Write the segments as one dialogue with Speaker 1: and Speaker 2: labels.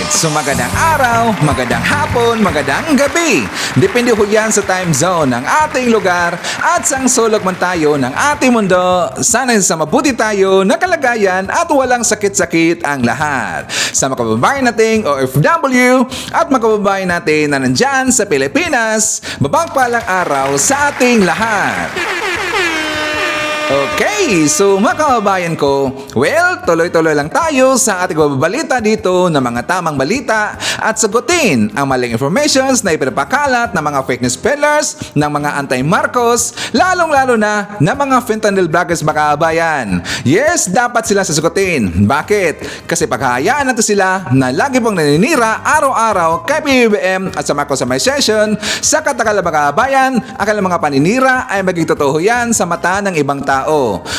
Speaker 1: Alright, so magandang araw, magandang hapon, magandang gabi. Depende ho yan sa time zone ng ating lugar at sang sulok man tayo ng ating mundo. Sana sa mabuti tayo na kalagayan at walang sakit-sakit ang lahat. Sa mga kababayan nating OFW at mga kababayan natin na nandyan sa Pilipinas, mapagpalang araw sa ating lahat. Okay, so mga kababayan ko, well, tuloy-tuloy lang tayo sa ating babalita dito ng mga tamang balita at sagutin ang maling informations na ipinapakalat ng mga fake news peddlers, ng mga anti-Marcos, lalong-lalo na ng mga fentanyl bloggers mga kababayan. Yes, dapat sila sasagutin. Bakit? Kasi paghahayaan natin sila na lagi pong naninira araw-araw kay PBBM at sa Marcos Administration sa katakala mga kababayan, ang kanilang mga paninira ay maging totoo yan sa mata ng ibang tao.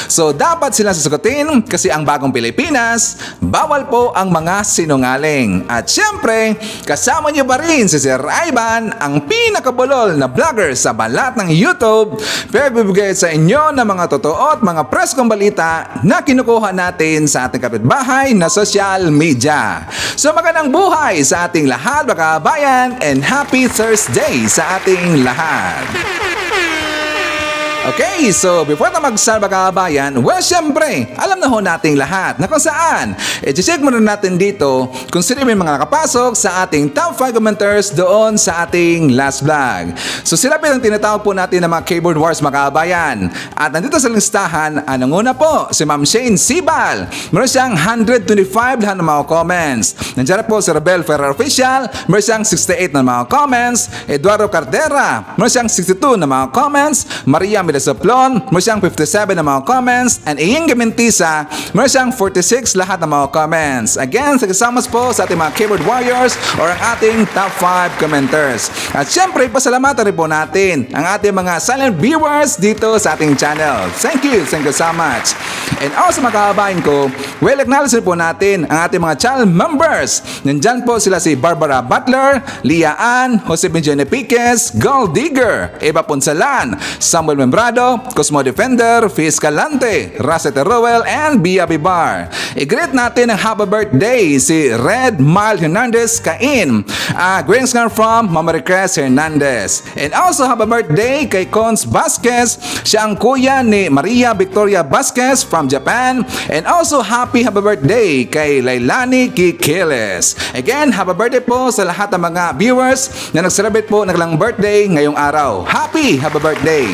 Speaker 1: So dapat sila sasagutin kasi ang bagong Pilipinas, bawal po ang mga sinungaling. At syempre, kasama niyo pa rin si Sir Ivan, ang pinakabulol na vlogger sa balat ng YouTube, pero bibigay sa inyo ng mga totoo at mga preskong balita na kinukuha natin sa ating kapitbahay na social media. So magandang buhay sa ating lahat mga kabayan and happy Thursday sa ating lahat. Okay, so before na mag-start mga kabayan, well, syempre, alam na ho nating lahat na kung saan. I-check muna natin dito kung sino may mga nakapasok sa ating top 5 commenters doon sa ating last vlog. So sila po yung tinatawag po natin ng mga keyboard wars mga kabayan. At nandito sa listahan, anong una po? Si Ma'am Shane Sibal. Meron siyang 125 lahat ng mga comments. Nandiyan po si Rebel Ferrer Official. Meron siyang 68 na mga comments. Eduardo Cardera. Meron siyang 62 na mga comments. Maria Soplon, meron siyang 57 na mga comments, and Iing Gamentisa, meron siyang 46 lahat ng mga comments. Again, sagasamos po sa ating mga keyboard warriors or ang ating top 5 commenters. At syempre, pasalamatan rin po natin ang ating mga silent viewers dito sa ating channel. Thank you so much. And also mga kababayan ko, well, acknowledge rin po natin ang ating mga channel members. Nandyan po sila si Barbara Butler, Lia Ann, Jose Benjone Piquez, Gold Digger, Eva Ponsalan, Samuel Membrado, Cosmo Defender, Fiz Calante, Racete Rowell, and Bia Bibar. I-greet natin ang happy birthday si Red Mal Hernandez Cain. Greetings nga from Mama Cres Hernandez. And also happy birthday kay Cons Vasquez. Siya ang kuya ni Maria Victoria Vasquez from Japan. And also happy birthday kay Lailani Kikiles. Again, happy birthday po sa lahat ng mga viewers na nag-celebrate po ng kanilang birthday ngayong araw. Happy birthday!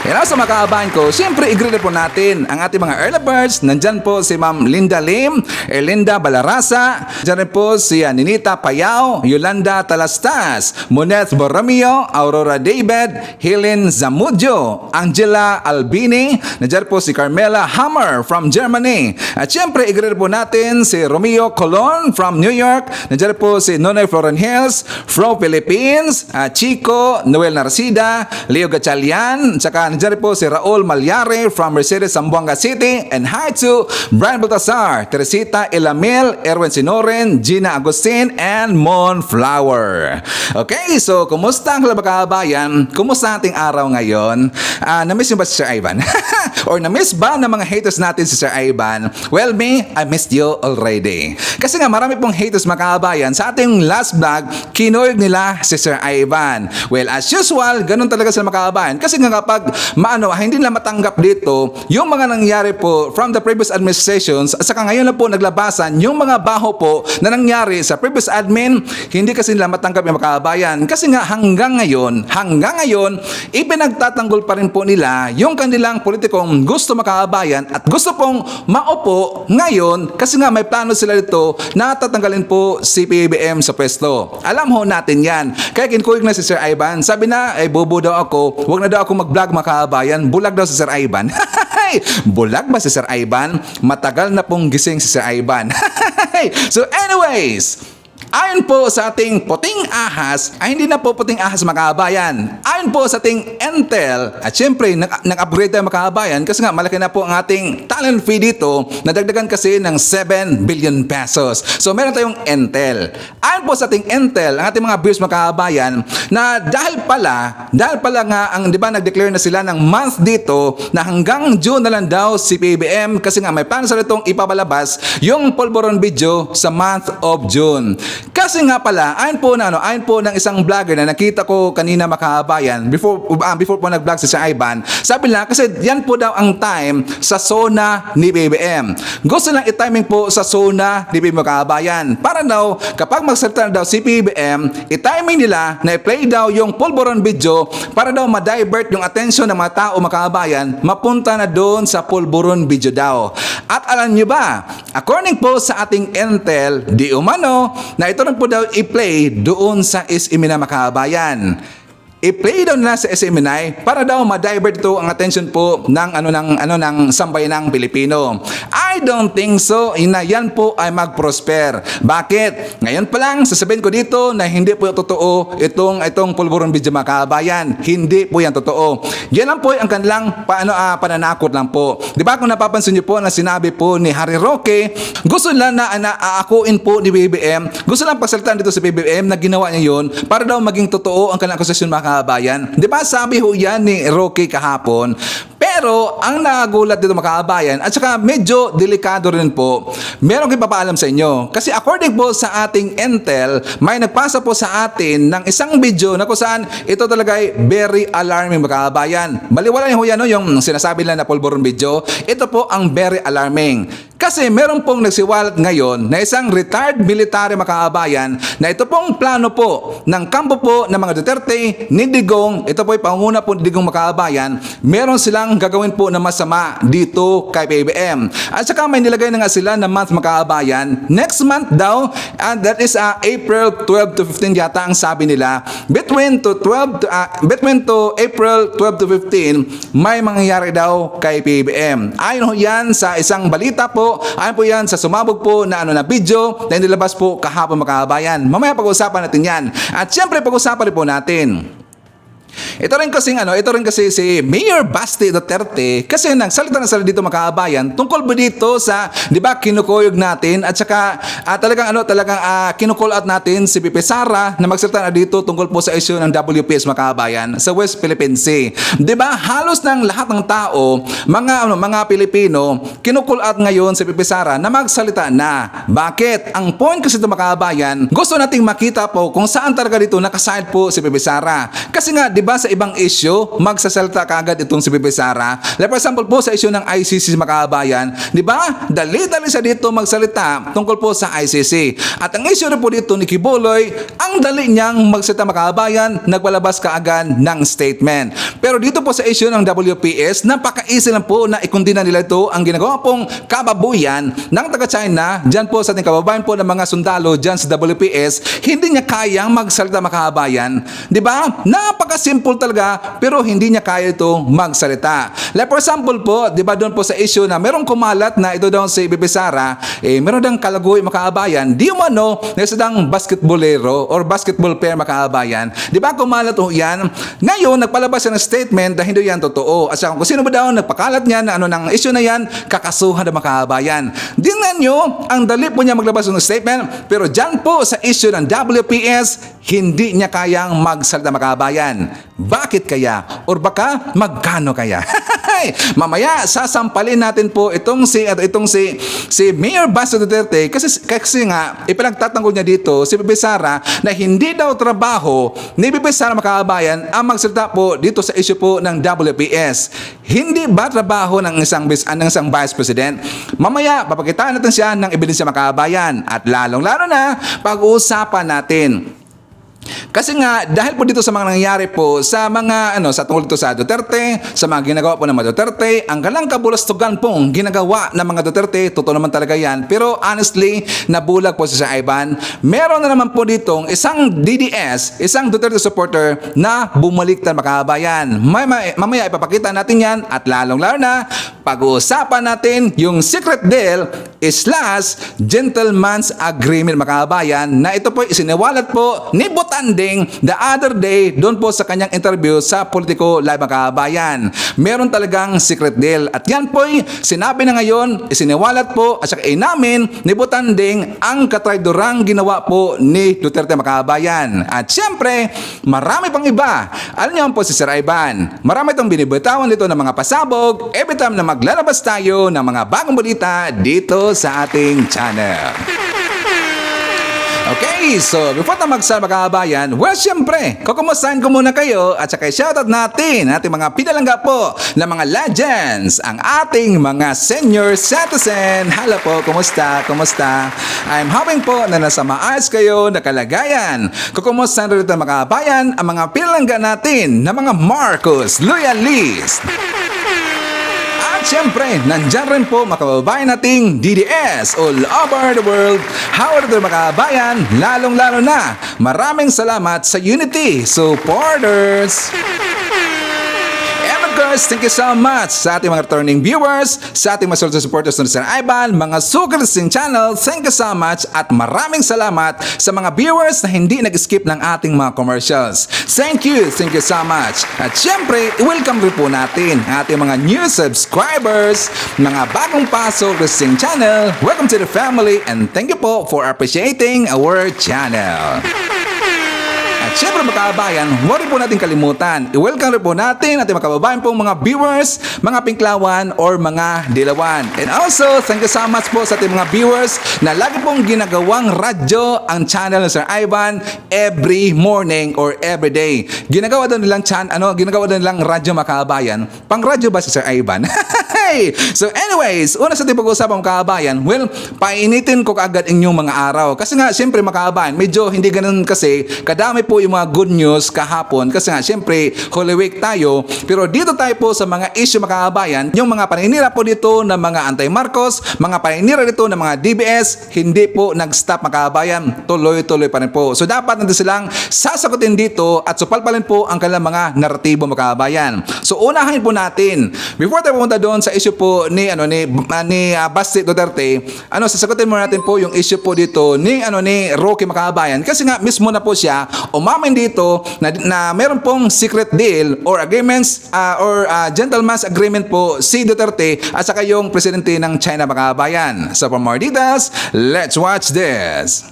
Speaker 1: Yan sa mga kaabahan ko, siyempre i-greet po natin ang ating mga early birds. Nandyan po si Ma'am Linda Lim, Erlinda Balarasa, dyan rin po si Ninita Payao, Yolanda Talastas, Moneth Borromeo, Aurora David, Helen Zamudio, Angela Albini, nandyan po si Carmela Hammer from Germany. At siyempre i-greet po natin si Romeo Colon from New York, nandyan po si Nonay Floren Hills from Philippines, Chico, Noel Narcida, Leo Gatchalian, tsaka nandiyan po si Raul Malyare from Mercedes, Zamboanga City, and hi to Brian Baltasar, Teresita Elamil, Erwin Sinoren, Gina Agustin, and Mon Flower. Okay, so kumusta ang kababayan? Kumusta ating araw ngayon? Na-miss niyo ba si Sir Ivan? Or na-miss ba ng mga haters natin si Sir Ivan? Well, me, I missed you already. Kasi nga marami pong haters mga kababayan. Sa ating last vlog, kinoy nila si Sir Ivan. Well, as usual, ganun talaga sila mga kababayan. Kasi nga kapag hindi nila matanggap dito yung mga nangyari po from the previous administrations at saka ngayon na po naglabasan yung mga baho po na nangyari sa previous admin, hindi kasi nila matanggap yung mga kababayan kasi nga hanggang ngayon ipinagtatanggol pa rin po nila yung kanilang politikong gusto makabayan at gusto pong maupo ngayon kasi nga may plano sila dito na tatanggalin po si PBBM sa pwesto. Alam ho natin yan. Kaya kinkuig na si Sir Ivan, sabi na bobo daw ako, wag na daw ako mag-vlog makabayan, bulag daw si Sir Ivan. Bulag ba si Sir Ivan? Matagal na pong gising si Sir Ivan. So anyways, ayon po sa ating puting ahas ay hindi na po puting ahas mga kababayan. Ayon po sa ating Intel, at syempre nag-upgrade tayo mga kababayan kasi nga malaki na po ang ating talent fee dito, nadagdagan kasi ng 7 billion pesos. So meron tayong Intel. Ayon po sa ating Intel, ang ating mga viewers mga kababayan, na dahil pala nga ang di ba nag-declare na sila ng month dito na hanggang June na lang daw si PBBM kasi nga may plano sa itong ipapalabas yung Polvoron video sa month of June. Kasi nga pala, ayon po ng isang vlogger na nakita ko kanina mga kababayan, before po nag-vlog si Ivan, sabi lang kasi yan po daw ang time sa zona ni PBBM. Gusto lang i-timing po sa zona ni PBBM mga kababayan para daw kapag magsalita na daw si PBBM, i-timing nila na i-play daw yung Polvoron video para daw ma-divert yung attention ng mga tao mga kababayan mapunta na doon sa Polvoron video daw. At alam nyo ba, according po sa ating Intel, di umano na ito rin po daw i-play doon sa SM mga kababayan. I-play daw nila sa SMNI para daw ma-divert ito ang attention po ng sambayanang Pilipino. I don't think so na yan po ay mag-prosper. Bakit? Ngayon pa lang sasabihin ko dito na hindi po totoo itong Polvoron video mga kababayan. Hindi po yan totoo. Yan lang po ang kanilang pananakot lang po. Di ba kung napapansin niyo po na sinabi po ni Harry Roque, gusto lang na aakuin po ni BBM, gusto lang pagsalitaan dito sa BBM na ginawa niya yun para daw maging totoo ang kanilang akusasyon mga kababayan. Di ba sabi ho yan ni Roque kahapon? Pero ang nagulat dito mga kababayan at saka medyo delikado rin po, meron kong papaalam sa inyo. Kasi according po sa ating Intel, may nagpasa po sa atin ng isang video na kung saan ito talaga ay very alarming mga kababayan. Baliwala niyo yan, yung sinasabi lang na Polvoron video. Ito po ang very alarming. Kasi meron pong nagsiwalat ngayon na isang retired military mga kababayan na ito pong plano po ng kampo po ng mga Duterte ni Digong, ito po ay panguna po ni Digong mga kababayan, meron silang gagawin po na masama dito kay PBBM. At saka may nilagay na nga sila na month mga kababayan, next month daw, and that is April 12 to 15 yata ang sabi nila, between to April 12 to 15 may mangyayari daw kay PBBM. Ayon ho yan sa isang balita po, ayon po yan sa sumabog po na video na nilabas po kahapon mga kababayan. Mamaya pag-uusapan natin yan. At syempre pag-uusapan rin po natin. Ito rin kasi si Mayor Basti Duterte kasi nagsalita na sila dito mga kababayan tungkol ba dito sa, di ba, kinukuyog natin at saka talagang kinukul out natin si Pepe Sara na magsalita na dito tungkol po sa issue ng WPS mga kababayan sa West Philippine Sea. Di ba, halos ng lahat ng tao, mga Pilipino, kinukul out ngayon si Pepe Sara na magsalita na. Bakit? Ang point kasi ito mga kababayan, gusto nating makita po kung saan talaga dito nakaside po si Pepe Sara. Kasi nga, di ba, sa ibang issue, magsasalita kaagad itong si Pepe Sara. Like for example po sa issue ng ICC mga kababayan, di ba? Dali-dali siya dito magsalita tungkol po sa ICC. At ang issue rin po dito ni Kibuloy, ang dali niyang magsalita mga kababayan, nagpalabas kaagad ng statement. Pero dito po sa issue ng WPS, napaka-easy lang po na ikundina nila ito ang ginagawa pong kababuyan ng taga-China, dyan po sa ating kababayan po ng mga sundalo dyan sa WPS, hindi niya kayang magsalita mga kababayan. Di ba? Napaka-simple talaga, pero hindi niya kaya ito magsalita. Like for example po, di ba doon po sa issue na merong kumalat na ito daw si Pepe Sara, meron dang kalagoy makaabayan, di umano, nasadang basketballero or basketball player makaabayan. Di ba kumalat o yan? Ngayon, nagpalabas siya ng statement na hindi yan totoo. At saka kung sino ba daw nagpakalat niya na ng issue na yan, kakasuhan ng makaabayan. Tingnan nyo, ang dali po niya maglabas ng statement, pero dyan po sa issue ng WPS, hindi niya kayang magsalita makaabayan. Bakit kaya? Or baka magkano kaya? Mamaya sasampalin natin po itong si Mayor Basti Duterte kasi nga ipinagtatanggol niya dito si Pepe Sara na hindi daw trabaho ni Pepe Sara makakabayan ang magsalita po dito sa issue po ng WPS. Hindi ba trabaho ng isang Vice President? Mamaya papakitaan natin siya ng ebidensya makakabayan at lalong-lalo na pag-uusapan natin. Kasi nga, dahil po dito sa mga nangyayari po sa mga, sa tungkol dito sa Duterte, sa mga ginagawa po ng mga Duterte, ang galang kabulastugan pong ginagawa ng mga Duterte, totoo naman talaga yan. Pero honestly, nabulag po si Ivan. Meron na naman po ditong isang DDS, isang Duterte supporter na bumalik na makabayan. Mamaya ipapakita natin yan at lalong-lalo na, pag-uusapan natin yung secret deal slash gentleman's agreement mga kabayan na ito po isiniwalat po ni Botanding the other day doon po sa kanyang interview sa Politico Live mga kabayan. Meron talagang secret deal at yan po sinabi na ngayon, isiniwalat po at saka inamin ni Botanding ang katraidorang ginawa po ni Duterte mga kabayan. At syempre, marami pang iba. Alam niyo po si Sir Ivan, marami itong binibitawan dito ng mga pasabog every time na maglalabas tayo ng mga bagong balita dito sa ating channel. Okay, so before na mag-start mga kabayan, well, syempre, kukumustahin ko muna kayo at saka shoutout natin ating mga pinalangga po na mga legends, ang ating mga senior citizen. Hello po, kumusta? Kumusta? I'm hoping po na nasa maayos kayo na kalagayan. Kukumustahin rin ito mga kabayan ang mga pinalangga natin na mga Marcos Loyalist. Siyempre, nandyan rin po makababayan nating DDS all over the world. How are the mga kabayan? Lalong-lalo na, maraming salamat sa Unity supporters. And of course, thank you so much sa ating mga returning viewers, sa ating mga solid supporters ng Sir Ivan, mga Sugarsin Channel, thank you so much at maraming salamat sa mga viewers na hindi nag-skip ng ating mga commercials. Thank you so much. At syempre, welcome rin po natin ang ating mga new subscribers, mga bagong pasok Sugarsin Channel. Welcome to the family and thank you po for appreciating our channel. At syempre mga kababayan, huwag rin po natin kalimutan. I-welcome rin po natin ating mga kababayan pong mga viewers, mga pinklawan or mga dilawan. And also, thank you so much po sa ating mga viewers na lagi pong ginagawang radyo ang channel ng Sir Ivan every morning or every day. Ginagawa doon nilang ginagawa doon nilang radyo mga kababayan. Pang radyo ba si Sir Ivan? So anyways, una sa ating pag-uusapan mga kababayan, well, painitin ko kaagad inyong mga araw. Kasi nga, syempre mga kababayan, medyo hindi ganun kasi kadami po yung mga good news kahapon kasi nga syempre Holy Week tayo, pero dito tayo po sa mga issue mga kababayan, yung mga paninira po dito ng mga anti-Marcos, mga paninira dito ng mga DBS, hindi po nag-stop mga kababayan, tuloy-tuloy pa rin po. So dapat nandun silang sasagutin dito at supalpalin po ang kanilang mga naratibo mga kababayan. So unahin po natin, before tayo pumunta doon sa issue po ni Basti Duterte, sasagutin mo natin po yung issue po dito ni Roque mga kababayan kasi nga mismo na po siya umamin dito na meron pong secret deal or agreements or gentleman's agreement po si Duterte at saka yung presidente ng China mga kababayan. So for more details, let's watch this.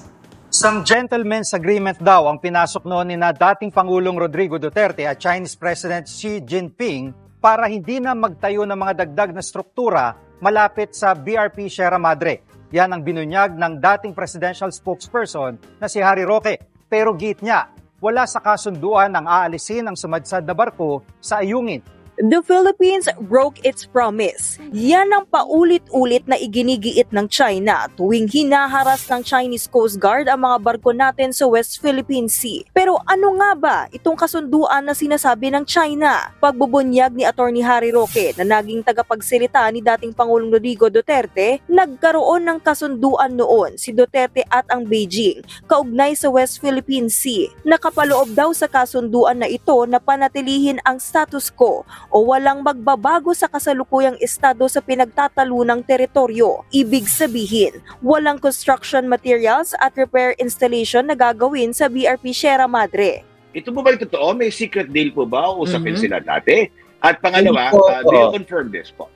Speaker 2: Isang gentleman's agreement daw ang pinasok noon ni dating Pangulong Rodrigo Duterte at Chinese President Xi Jinping para hindi na magtayo ng mga dagdag na struktura malapit sa BRP Sierra Madre. Yan ang binunyag ng dating presidential spokesperson na si Harry Roque. Pero git niya, wala sa kasunduan ang aalisin ang sumadsad na barko sa Ayungin.
Speaker 3: The Philippines broke its promise. Yan ang paulit-ulit na iginigiit ng China tuwing hinaharas ng Chinese Coast Guard ang mga barko natin sa West Philippine Sea. Pero ano nga ba itong kasunduan na sinasabi ng China? Pagbubunyag ni Attorney Harry Roque na naging tagapagsalita ni dating Pangulong Rodrigo Duterte, nagkaroon ng kasunduan noon si Duterte at ang Beijing kaugnay sa West Philippine Sea. Nakapaloob daw sa kasunduan na ito na panatilihin ang status quo o walang magbabago sa kasalukuyang estado sa pinagtatalunang teritoryo. Ibig sabihin, walang construction materials at repair installation na gagawin sa BRP Sierra Madre.
Speaker 4: Ito po ba totoo? May secret deal po ba? Usapin sila dati? At pangalawa, do you confirm this po?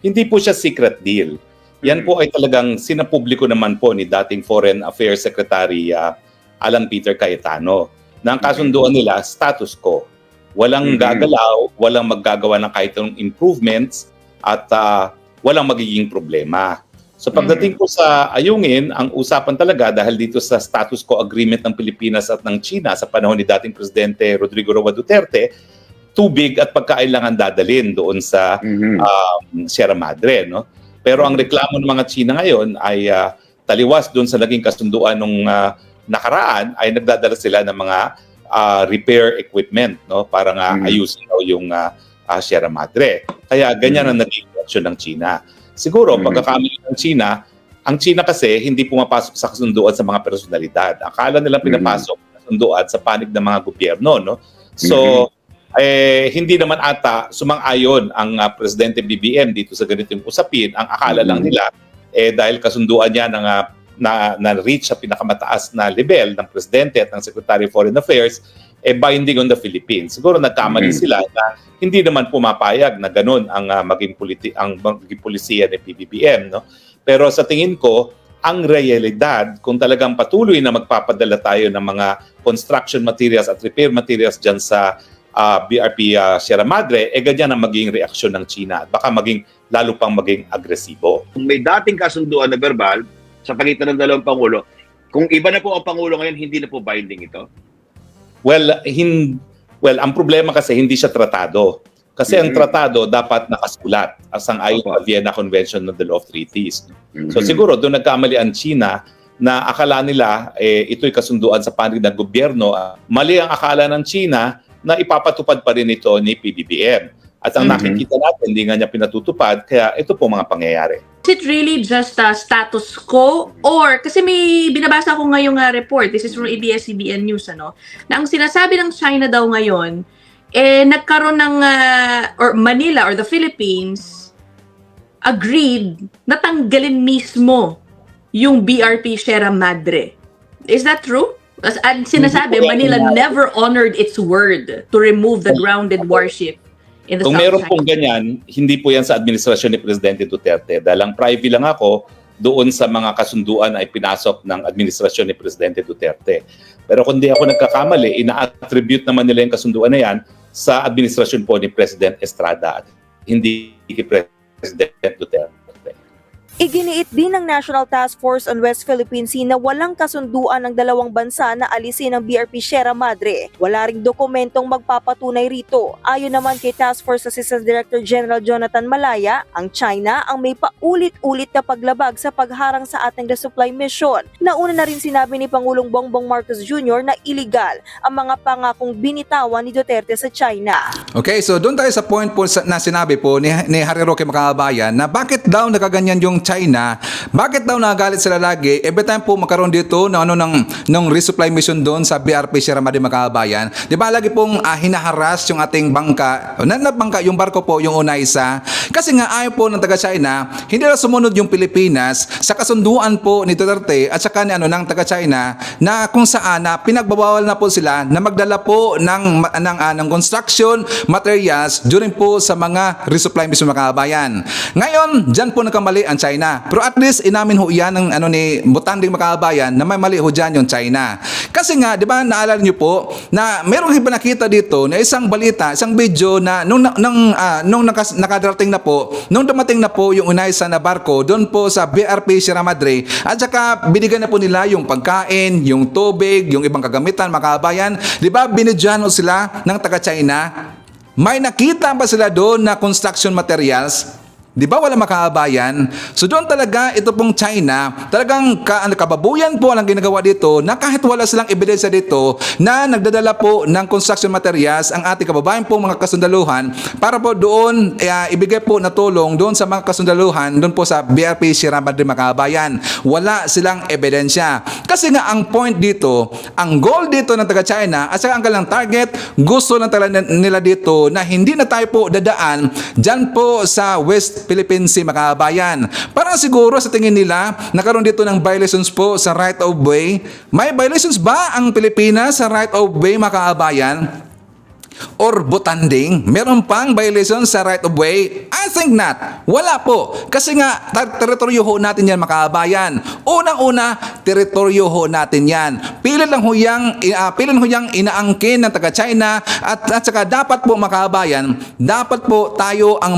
Speaker 5: Hindi po siya secret deal. Yan po ay talagang sinapubliko naman po ni dating Foreign Affairs Secretary Alan Peter Cayetano na ang kasunduan nila status quo. Walang gagalaw, walang maggagawa ng kahit anong improvements at walang magiging problema. So pagdating po sa Ayungin, ang usapan talaga dahil dito sa status quo agreement ng Pilipinas at ng China sa panahon ni dating Presidente Rodrigo Roa Duterte, tubig at pagkailangan dadalhin doon sa Sierra Madre. No? Pero ang reklamo ng mga China ngayon ay taliwas doon sa naging kasunduan nung nakaraan ay nagdadala sila ng mga repair equipment, no, para nga ayusin yung Sierra Madre. Kaya ganyan ang naging reaksyon ng China. Siguro, pagkakamali ng China, ang China kasi hindi pumapasok sa kasunduan sa mga personalidad. Akala nila pinapasok sa kasunduan sa panig ng mga gobyerno, no? So, hindi naman ata sumang-ayon ang Presidente BBM dito sa ganitong usapin. Ang akala lang nila, dahil kasunduan niya na-reach sa pinakamataas na level ng Presidente at ng Secretary of Foreign Affairs, binding on the Philippines. Siguro nagkamali sila na hindi naman pumapayag na ganun ang maging polisiya ni PBBM. No? Pero sa tingin ko, ang realidad, kung talagang patuloy na magpapadala tayo ng mga construction materials at repair materials dyan sa BRP Sierra Madre, ganyan ang maging reaksyon ng China at baka lalo pang maging agresibo.
Speaker 4: Kung may dating kasunduan na verbal sa pagitan ng dalawang Pangulo, kung iba na po ang Pangulo ngayon, hindi na po binding ito?
Speaker 5: Well, ang problema kasi hindi siya tratado. Kasi ang tratado dapat nakasulat ayon sa Vienna Convention on the Law of Treaties. So siguro doon nagkamali ang China na akala nila ito'y kasunduan sa panig ng gobyerno. Mali ang akala ng China na ipapatupad pa rin ito ni PBBM. At ang nakikita natin, hindi nga niya pinatutupad, kaya ito po mga pangyayari.
Speaker 6: Is it really just status quo? Or, kasi may binabasa ko ngayong report, this is from ABS-CBN News, na ang sinasabi ng China daw ngayon, nagkaroon ng, or Manila or the Philippines, agreed na tanggalin mismo yung BRP Sierra Madre. Is that true? At sinasabi, Manila never honored its word to remove the grounded warship in the
Speaker 5: Kung
Speaker 6: South
Speaker 5: meron
Speaker 6: China
Speaker 5: pong ganyan, hindi po yan sa administrasyon ni Presidente Duterte. Dahil ang private lang ako, doon sa mga kasunduan ay pinasok ng administrasyon ni Presidente Duterte. Pero kung di ako nagkakamali, ina-attribute naman nila yung kasunduan na yan sa administrasyon po ni President Estrada at hindi kay President Duterte.
Speaker 3: Iginiit din ng National Task Force on West Philippine Sea na walang kasunduan ng dalawang bansa na alisin ang BRP Sierra Madre. Wala ring dokumentong magpapatunay rito. Ayon naman kay Task Force Assistant Director General Jonathan Malaya, ang China ang may paulit-ulit na paglabag sa pagharang sa ating resupply mission. Nauna na rin sinabi ni Pangulong Bongbong Marcos Jr. na iligal ang mga pangakong binitawan ni Duterte sa China.
Speaker 1: Okay, so doon tayo sa point po na sinabi po ni Harry Roque Makabayan na bakit daw nakaganyan yung China, bakit daw nagalit sila lagi every time po magkaroon dito ng resupply mission doon sa BRP Sierra Madre Makabayan. Di ba lagi pong hinaharas yung ating bangka, yung barko po, yung una isa. Kasi nga ayaw po ng taga-China, hindi na sumunod yung Pilipinas sa kasunduan po ni Duterte at saka ng taga-China na kung saan na pinagbabawal na po sila na magdala po ng construction materials during po sa mga resupply mission Makabayan. Ngayon, dyan po nagkamali ang China. Pero at least inamin ho yan ng ni Butanding Makabayan na may mali ho dyan yung China. Kasi nga, di ba, naalala nyo po na meron iba nakita dito na isang balita, isang video na nung nakadarating na po, nung dumating na po yung unaysa na barko doon po sa BRP Sierra Madre at saka binigyan na po nila yung pagkain, yung tubig, yung ibang kagamitan, Makabayan. Di ba, binidyan ho sila ng taga-China? May nakita pa sila doon na construction materials. Di ba wala Makabayan? So doon talaga ito pong China, talagang kababuyan po ang ginagawa dito na kahit wala silang ebidensya dito na nagdadala po ng construction materials ang ating kababayan po mga kasundaluhan para po doon ibigay po na tulong doon sa mga kasundaluhan doon po sa BRP Sierra Madre Makabayan. Wala silang ebidensya. Kasi nga ang point dito, ang goal dito ng taga-China at saka ang kanilang target, gusto lang talaga nila dito na hindi na tayo po dadaan dyan po sa West Philippine Sea Makabayan. Parang siguro sa tingin nila, nakaroon dito ng violations po sa right of way. May violations ba ang Pilipinas sa right of way Makabayan? Or Butanding? Meron pang violation sa right of way? I think not. Wala po. Kasi nga, teritoryo ho natin yan Makabayan. Unang-una, teritoryo ho natin yan. Pilit ho yang inaangkin ng taga-China at saka dapat po Makabayan, dapat po tayo ang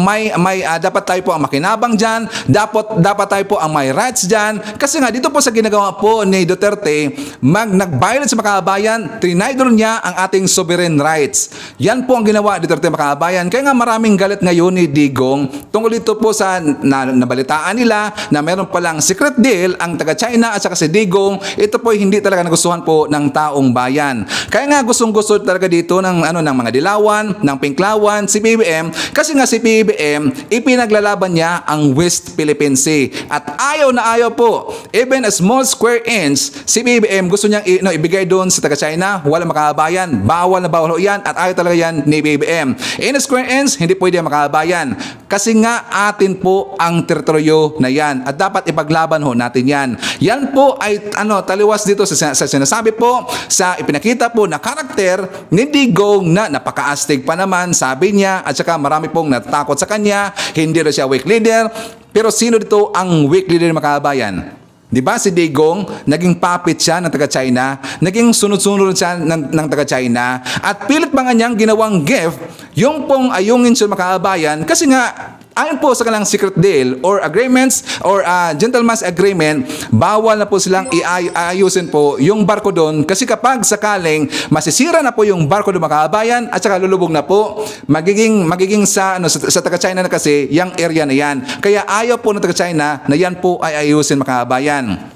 Speaker 1: dapat tayo po ang makinabang dyan, dapat tayo po ang may rights dyan. Kasi nga, dito po sa ginagawa po ni Duterte, nag-violence sa Makabayan, trinidor niya ang ating sovereign rights. Yan po ang ginawa ni Duterte Makabayan. Kaya nga maraming galit ngayon ni Digong tungkol dito po sa nabalitaan nila na meron palang secret deal ang taga-China at saka si Digong. Ito po hindi talaga nagustuhan kagustuhan po ng taong bayan. Kaya nga gustong-gusto talaga dito ng ng mga Dilawan, ng Pinklawan, si PBBM kasi nga si PBBM ipinaglalaban niya ang West Philippine Sea at ayaw na ayaw po. Even a small square inch, si PBBM gusto niyang ibigay doon sa taga-China, wala makabayan, bawal na bawal yan at ayaw talaga yan ni PBBM. In a square inch, hindi pwede makabayan kasi nga atin po ang teritoryo na yan at dapat ipaglaban ho natin yan. Yan po ay taliwas dito sa sinasabi po, sa ipinakita po na karakter ni Digong na napakaastig pa naman, sabi niya, at saka marami pong natatakot sa kanya, hindi rin siya weak leader. Pero sino dito ang weak leader ng makabayan? Di ba si Digong, naging puppet siya ng taga-China, naging sunod-sunod siya ng taga-China, at pilit pa nga niyang ginawang gift yung pong ayungin siya makabayan kasi nga ayon po sa kanilang secret deal or agreements or gentleman's agreement, bawal na po silang iayusin po yung barko doon kasi kapag sakaling masisira na po yung barko doon makabayan at saka lulubog na po, magiging sa taga-China na kasi yung area na yan. Kaya ayaw po ng taga-China na yan po ay ayusin makabayan.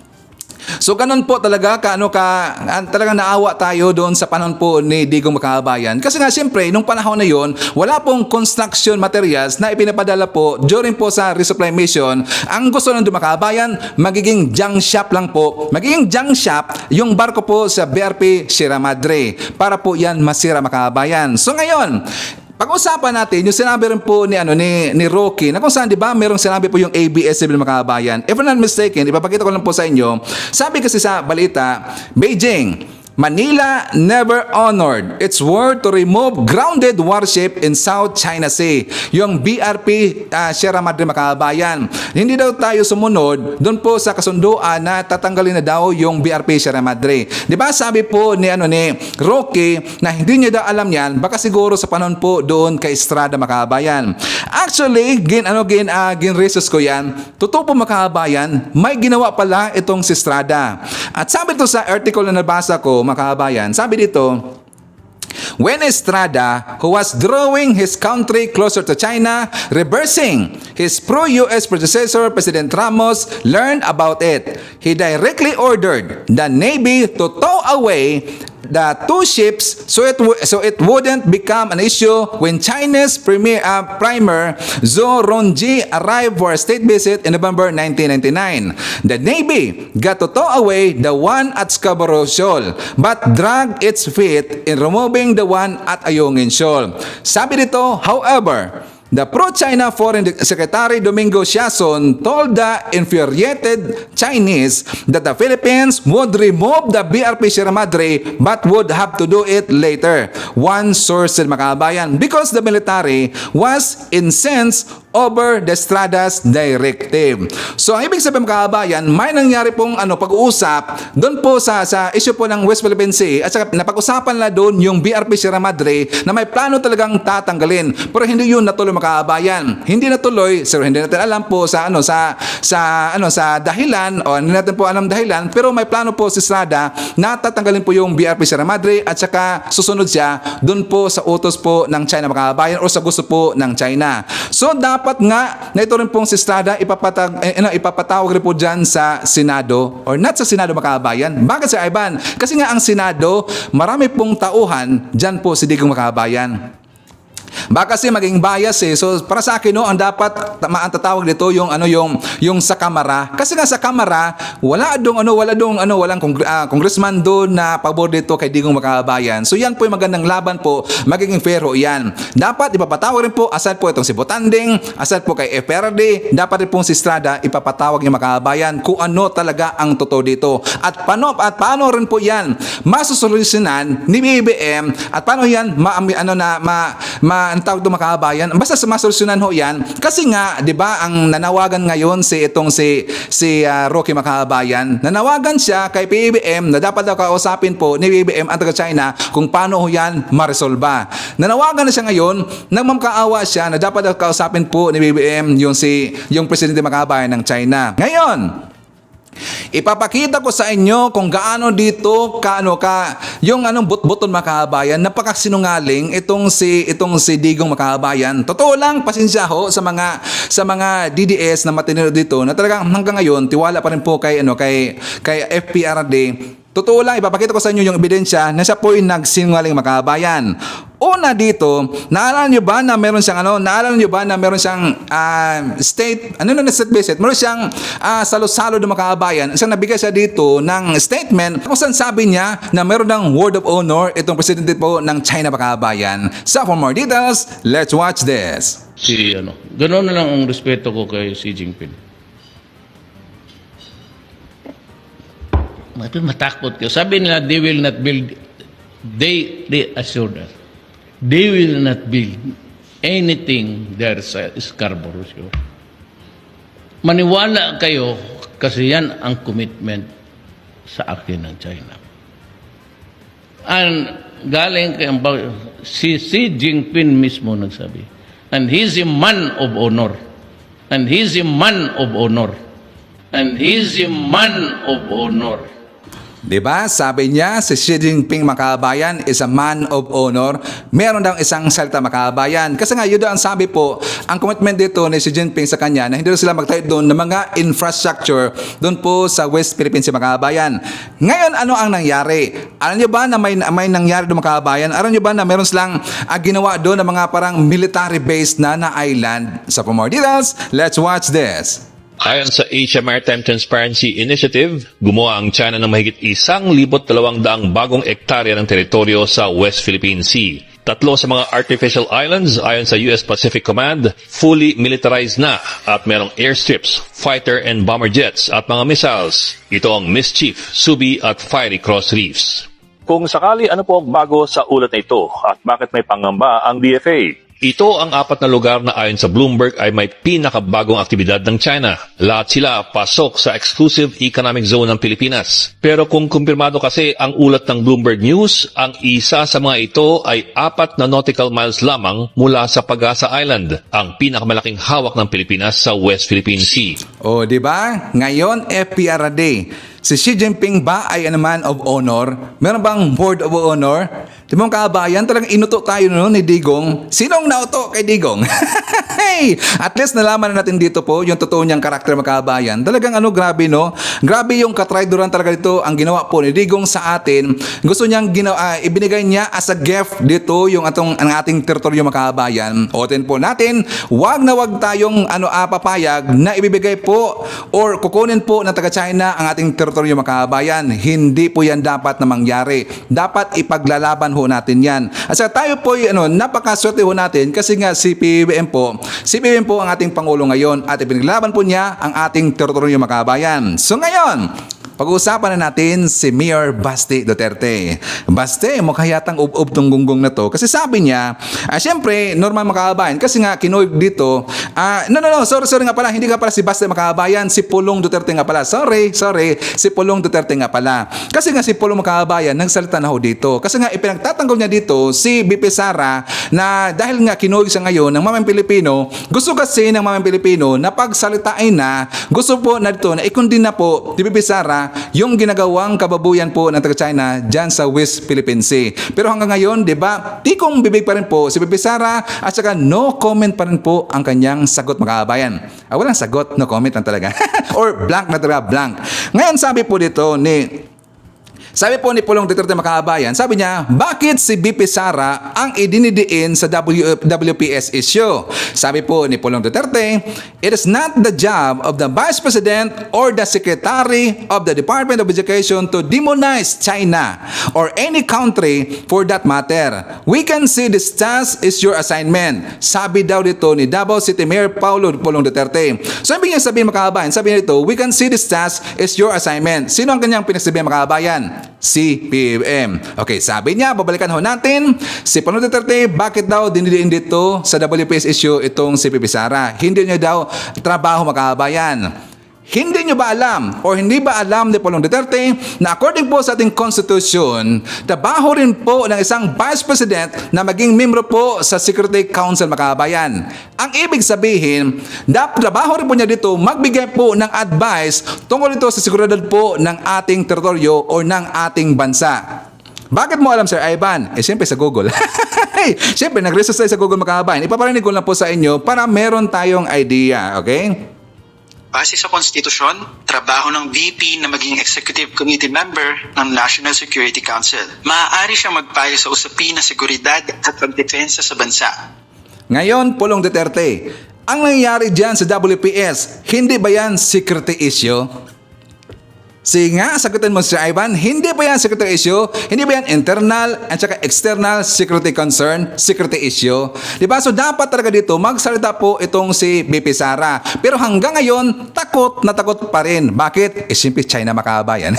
Speaker 1: So ganun po talaga talagang naawa tayo doon sa panahon po ni Digong Makabayan. Kasi nga siyempre, nung panahon na yon, wala pong construction materials na ipinapadala po during po sa resupply mission. Ang gusto ng Makabayan, magiging junk shop lang po. Magiging junk shop yung barko po sa BRP Sierra Madre para po yan masira Makabayan. So ngayon, pag-usapan natin yung sinabi rin po ni Rocky na kung saan, di ba, merong sinabi po yung ABS-CBN makabayan. If I'm not mistaken, ipapakita ko lang po sa inyo. Sabi kasi sa balita, Beijing, Manila never honored its word to remove grounded warship in South China Sea. Yung BRP Sierra Madre makabayan. Hindi daw tayo sumunod doon po sa kasunduan na tatanggalin na daw yung BRP Sierra Madre. Di ba sabi po ni Rocky na hindi niya daw alam yan, baka siguro sa panahon po doon kay Estrada makabayan. Actually, research ko yan. Totoo po makabayan, may ginawa pala itong si Estrada. At sabi to sa article na nabasa ko, makabayan, sabi dito, when Estrada, who was drawing his country closer to China, reversing his pro-US predecessor, President Ramos, learned about it, he directly ordered the Navy to tow away the two ships so it wouldn't become an issue when China's primer Zhou Rongji arrived for a state visit in November 1999. The Navy got to tow away the one at Scarborough Shoal but dragged its feet in removing the one at Ayungin Shoal. Sabi dito, however, the pro-China Foreign Secretary Domingo Siason told the infuriated Chinese that the Philippines would remove the BRP Sierra Madre but would have to do it later. One source said makabayan, because the military was incensed over the Estrada's directive. So ang ibig sabihin makabayan, may nangyari pong pag-uusap doon po sa issue po ng West Philippine Sea at saka napag-usapan na doon yung BRP Sierra Madre na may plano talagang tatanggalin. Pero hindi yun natuloy makabayan. Hindi natuloy, so hindi natin alam po sa dahilan o hindi natin po alam dahilan, pero may plano po si Estrada na tatanggalin po yung BRP Sierra Madre at saka susunod siya doon po sa utos po ng China makabayan o sa gusto po ng China. So dapat nga na ito rin pong si Estrada ipapatawag rin po dyan sa Senado or not sa Senado makabayan. Bakit sa Ivan? Kasi nga ang Senado, marami pong tauhan dyan po si Digong Makabayan. Baka kasi maging bias So para sa akin ang dapat ang tatawag dito yung sa Kamara. Kasi nga sa Kamara, walang congressman doon na pabor dito kay Digong Makabayan. So yan po yung magandang laban po, magiging fair ho yan. Dapat ipapatawag rin po aside po itong si Botanding, aside po kay FRD, dapat rin po si Estrada ipapatawag niya Makabayan kung ano talaga ang totoo dito. At paano rin po yan masusolusyonan ni BBM at paano yan ang tawag doon makabayan. Basta masolusyonan ho yan. Kasi nga, di ba, ang nanawagan ngayon si Rocky Makabayan, nanawagan siya kay PBBM na dapat daw kausapin po ni PBBM ang taga-China kung paano ho yan maresolba. Nanawagan na siya ngayon, nagmamkaawa siya na dapat daw kausapin po ni PBBM yung Presidente Makabayan ng China. Ngayon, ipapakita ko sa inyo kung gaano dito yung but-buton makabayan, napakasinungaling itong si Digong Makabayan. Totoo lang, pasensya ho sa mga DDS na matinino dito na talagang hanggang ngayon tiwala pa rin po kay FPRD. totoo lang, ipapakita ko sa inyo yung ebidensya na siya po ay nagsinungaling mga kababayan. Una dito, naalala nyo ba na meron siyang state visit? Meron siyang salo-salo ng mga kababayan. Isang nabigay siya dito ng statement kung saan sabi niya na meron ng word of honor itong presidente po ng China mga kababayan. So for more details, let's watch this.
Speaker 7: Ganoon na lang ang respeto ko kay Xi Jinping. Matakot ka. Sabi nila, they will not build, they assured us, they will not build anything there sa Scarborough Show. Maniwala kayo kasi yan ang commitment sa akin ng China. And galing kay si Xi Jinping mismo nagsabi, and he's a man of honor. And he's a man of honor. And he's a man of honor.
Speaker 1: Diba? Sabi niya, si Xi Jinping makabayan is a man of honor. Meron daw isang salita makabayan. Kasi nga, yun daw ang sabi po, ang commitment dito ni Xi Jinping sa kanya na hindi daw sila magtayo doon ng mga infrastructure doon po sa West Philippines makabayan. Ngayon, ano ang nangyari? Alam niyo ba na may nangyari doon makabayan? Alam niyo ba na meron silang ginawa doon ng mga parang military base na island? So for more details, let's watch this.
Speaker 8: Ayon sa Asia Maritime Transparency Initiative, gumawa ang China ng mahigit 1,200 bagong ektarya ng teritoryo sa West Philippine Sea. 3 sa mga artificial islands ayon sa US Pacific Command, fully militarized na at merong airstrips, fighter and bomber jets at mga missiles. Ito ang Mischief, Subi at Fiery Cross Reefs.
Speaker 9: Kung sakali, ano po ang bago sa ulat na ito at bakit may pangamba ang DFA?
Speaker 8: Ito ang 4 na lugar na ayon sa Bloomberg ay may pinakabagong aktibidad ng China. Lahat sila pasok sa exclusive economic zone ng Pilipinas. Pero kung kumpirmado kasi ang ulat ng Bloomberg News, ang isa sa mga ito ay 4 na nautical miles lamang mula sa Pag-asa Island, ang pinakamalaking hawak ng Pilipinas sa West Philippine Sea.
Speaker 1: O, di ba? Ngayon, FPR Day. Si Xi Jinping ba ay man of honor? Meron bang word of honor? Di ba mga kabayan, talagang inuto tayo noon ni Digong. Sinong nauto kay Digong? Hey! At least nalaman na natin dito po yung totoo niyang karakter mga kabayan. Talagang grabe no? Grabe yung katraidoran talaga dito ang ginawa po ni Digong sa atin. Gusto niyang ibinigay niya as a gift dito yung ang ating teritoryo mga kabayan. Otin po natin, wag na wag tayong papayag na ibibigay po or kukunin po ng taga-China ang ating teritoryo mga kabayan. Hindi po yan dapat na mangyari. Dapat ipaglalaban ho natin yan. At saka tayo po napakaswerte ho natin kasi nga si PBBM po ang ating Pangulo ngayon at ipinaglaban po niya ang ating teritoryo mga kabayan. So ngayon, pag-uusapan na natin si Mayor Basti Duterte. Basti, mukha yatang ub-ub tong gunggong na to. Kasi sabi niya, syempre, normal makabayan. Kasi nga, kinuwig dito. Sorry nga pala. Hindi nga pala si Basti makabayan. Si Pulong Duterte nga pala. Sorry. Si Pulong Duterte nga pala. Kasi nga si Pulong makabayan, nagsalita na ho dito. Kasi nga, ipinagtatanggol niya dito si BP Sara na dahil nga kinuwig siya ngayon ng mamayang Pilipino, gusto kasi ng mamayang Pilipino na pagsalitain na, gusto po na dito na ikundin na po si BP Sara yung ginagawang kababuyan po ng taga-China dyan sa West Philippine Sea. Pero hanggang ngayon, di ba, tikong bibig pa rin po si BP Sara at saka no comment pa rin po ang kanyang sagot mga kabayan. Walang sagot, no comment lang talaga. Or blank na talaga, blank. Ngayon sabi po dito Sabi po ni Pulong Duterte makabayan, sabi niya, bakit si BP Sara ang idinidiin sa WPS issue? Sabi po ni Pulong Duterte, it is not the job of the Vice President or the Secretary of the Department of Education to demonize China or any country for that matter. We can see this task is your assignment. Sabi daw dito ni Davao City Mayor Pulong Duterte. So ibig niya sabihin makabayan, sabi niya dito, we can see this task is your assignment. Sino ang kanyang pinagsabihan makabayan? Si PBBM. Okay, sabi niya, babalikan ho natin, si Pulong Duterte, bakit daw dinidiin dito sa WPS issue itong si BP Sara? Hindi niya daw trabaho makabayan. Hindi nyo ba alam o hindi ba alam ni Pulong Duterte na according po sa ating Constitution, trabaho rin po ng isang Vice President na maging membro po sa Security Council makabayan. Ang ibig sabihin, trabaho rin po niya dito magbigay po ng advice tungkol ito sa seguridad po ng ating teritoryo o ng ating bansa. Bakit mo alam, Sir Ivan? Siyempre sa Google. Siyempre, nag-research tayo sa Google makabayan. Ipaparinig ko lang po sa inyo para meron tayong idea, okay?
Speaker 10: Base sa konstitusyon, trabaho ng VP na maging Executive Committee member ng National Security Council. Maaari siyang magpayo sa usapin ng seguridad at pagdepensa sa bansa.
Speaker 1: Ngayon, Pulong Duterte, ang nangyayari dyan sa WPS, hindi ba yan security issue? Sige nga, sagutin mo Sir Ivan, hindi ba yan security issue? Hindi ba yan internal at saka external security concern, security issue? Diba? So dapat talaga dito magsalita po itong si BP Sara. Pero hanggang ngayon, takot na takot pa rin. Bakit? Siyempre China makabayan.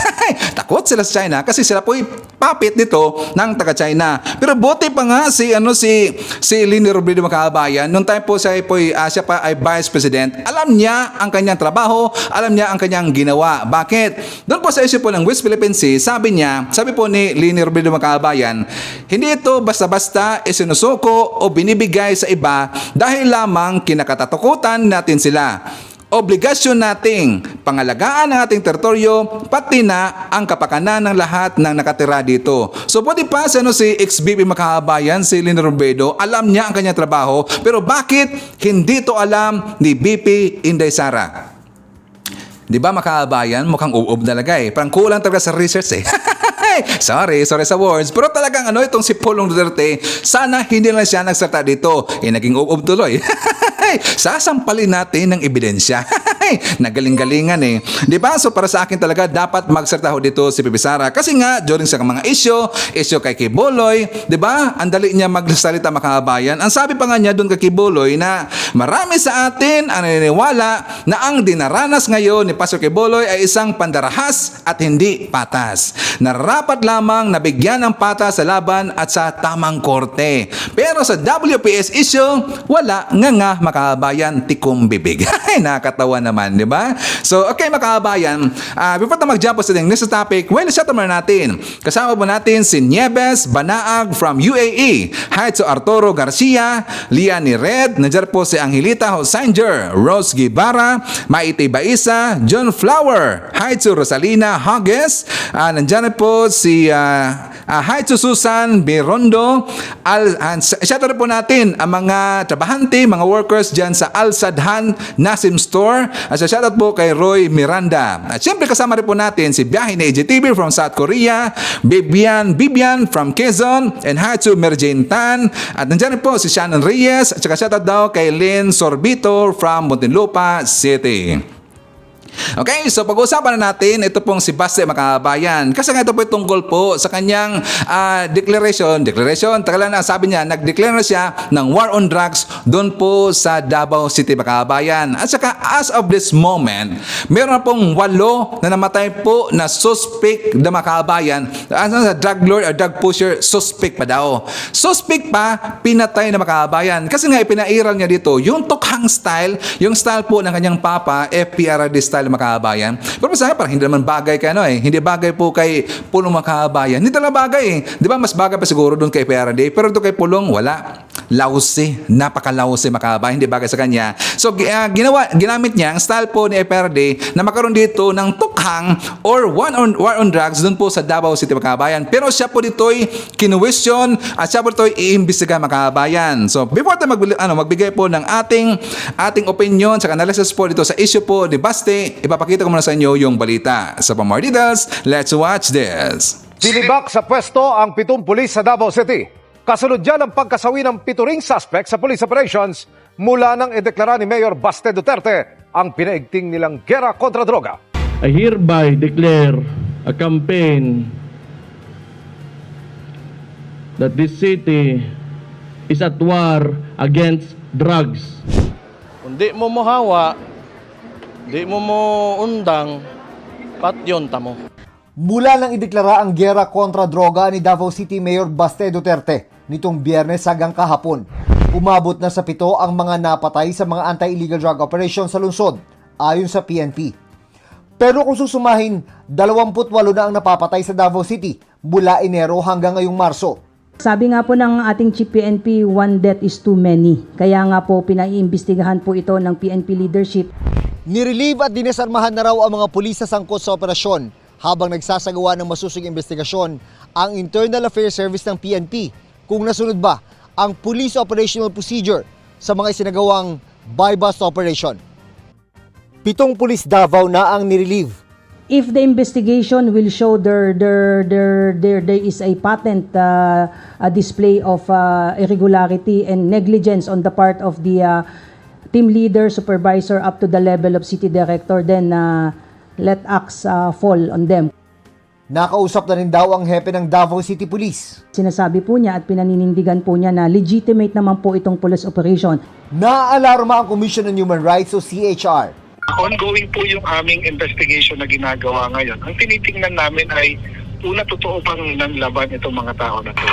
Speaker 1: Takot sila sa China kasi sila po puppet dito ng taga-China. Pero buti pa nga si Leni Robredo makabayan, nung time po siya pa ay Vice President, alam niya ang kanyang trabaho, alam niya ang kanyang ginawa. Bakit? Doon po sa issue po ng West Philippine Sea, sabi po ni Leni Robredo makabayan, hindi ito basta-basta isinusuko o binibigay sa iba dahil lamang kinakatatakutan natin sila. Obligasyon nating pangalagaan ang ating teritoryo, pati na ang kapakanan ng lahat ng nakatira dito. So pwede pa si ex-BP makabayan, si Leni Robredo, alam niya ang kanyang trabaho, pero bakit hindi to alam ni BP Inday Sara? Di ba makabayan? Mukhang uub talaga eh. Parang kulang talaga sa research eh. Sorry sa words. Pero talagang itong si Pulong Duterte, sana hindi lang siya nagsalita dito. Naging uub tuloy. Sasampalin natin ng ebidensya. Nagaling-galingan eh. Di ba? So para sa akin talaga dapat magsalita dito si BP Sara. Kasi nga, during sa mga issue kay Kibuloy, di ba? Ang dali niya magsalita makabayan. Ang sabi pa nga niya doon kay Kibuloy na marami sa atin ang naniniwala na ang dinaranas ngayon ni Pastor Kibuloy ay isang pandarahas at hindi patas. Narapat lamang nabigyan ng patas sa laban at sa tamang korte. Pero sa WPS issue, wala nga makabayan tikom bibig. Nakakatawa naman, di ba? So, okay makabayan, before na mag-jump sa next topic, well, shout out natin. Kasama po natin si Nieves Banaag from UAE. Hi to Arturo Garcia, Liani Red, nandiyan po si Angelita Hosanger, Rose Guevara, Maite Baisa, John Flower. Hi to Rosalina Hages, nandiyan po si hi to Susan Birondo. Shout out po natin ang mga trabahante, mga workers dyan sa Al Sadhan Nasim Store. At shoutout po kay Roy Miranda. At syempre kasama rin po natin si Biyahe na EJTV from South Korea, Bibian from Quezon, and hi to Merjane Tan. At nandiyan rin po si Shannon Reyes. At saka shoutout daw kay Lynn Sorbito from Muntinlupa City. Okay, so pag-uusapan na natin ito pong si Baste makabayan. Kasi nga ito po tungkol po sa kanyang declaration, tagalan na sabi niya, nag-declare na siya ng war on drugs doon po sa Davao City makabayan. At saka as of this moment, meron na pong 8 na namatay po na suspect na makabayan. Sa drug lord or drug pusher, suspect pa daw. Suspect pa, pinatay na makabayan. Kasi nga ipinairal niya dito, yung tukhang style, yung style po ng kanyang papa, FPRD style makabayan. Pero sa akin, parang hindi naman bagay kay hindi bagay po kay Pulong makabayan. Hindi talaga bagay eh. Di ba mas bagay pa siguro doon kay PRD, pero doon kay Pulong, wala. Lause, napaka-lause makabayan, hindi bagay sa kanya. So, ginamit niya ang style po ni PRD na makaroon dito ng tukhang or war on drugs doon po sa Davao City makabayan. Pero siya po dito'y kinuwestiyon at siya po dito'y iimbestiga makabayan. So, before tayo magbigay po ng ating opinion sa analysis po dito sa issue po ni Baste, ipapakita ko muna sa inyo yung balita. So, for more details, let's watch this.
Speaker 2: Sinibak sa pwesto ang 7 pulis sa Davao City. Kasunod dyan ang pagkasawi ng 7 ring suspect sa police operations mula nang ideklara ni Mayor Baste Duterte ang pinaigting nilang gera kontra droga.
Speaker 7: I hereby declare a campaign that this city is at war against drugs. Kung di mo mohawa, di mo undang, patyon tamo.
Speaker 11: Mula nang ideklara ang gera kontra droga ni Davao City Mayor Baste Duterte nitong Biyernes hanggang kahapon, umabot na sa 7 ang mga napatay sa mga anti-illegal drug operations sa lungsod, ayon sa PNP. Pero kung susumahin, 28 na ang napapatay sa Davao City mula Enero hanggang ngayong Marso.
Speaker 12: Sabi nga po ng ating Chief PNP, one death is too many. Kaya nga po pinaiimbestigahan po ito ng PNP leadership.
Speaker 11: Nirelieve at dinesarmahan na raw ang mga pulis sa sangkot sa operasyon habang nagsasagawa ng masusing investigasyon ang Internal Affairs Service ng PNP kung nasunod ba ang Police Operational Procedure sa mga isinagawang buy-bust operation. 7 pulis Davao na ang nirelieve.
Speaker 12: If the investigation will show there is a patent a display of irregularity and negligence on the part of the team leader, supervisor up to the level of city director, then let acts fall on them.
Speaker 11: Nakausap na rin daw ang hepe ng Davao City Police.
Speaker 12: Sinasabi po niya at pinaninindigan po niya na legitimate naman po itong police operation.
Speaker 11: Naaalarma ang Commission on Human Rights o CHR.
Speaker 13: Ongoing po yung aming investigation na ginagawa ngayon. Ang tinitingnan namin ay una, totoo bang nanlaban itong mga tao na ito.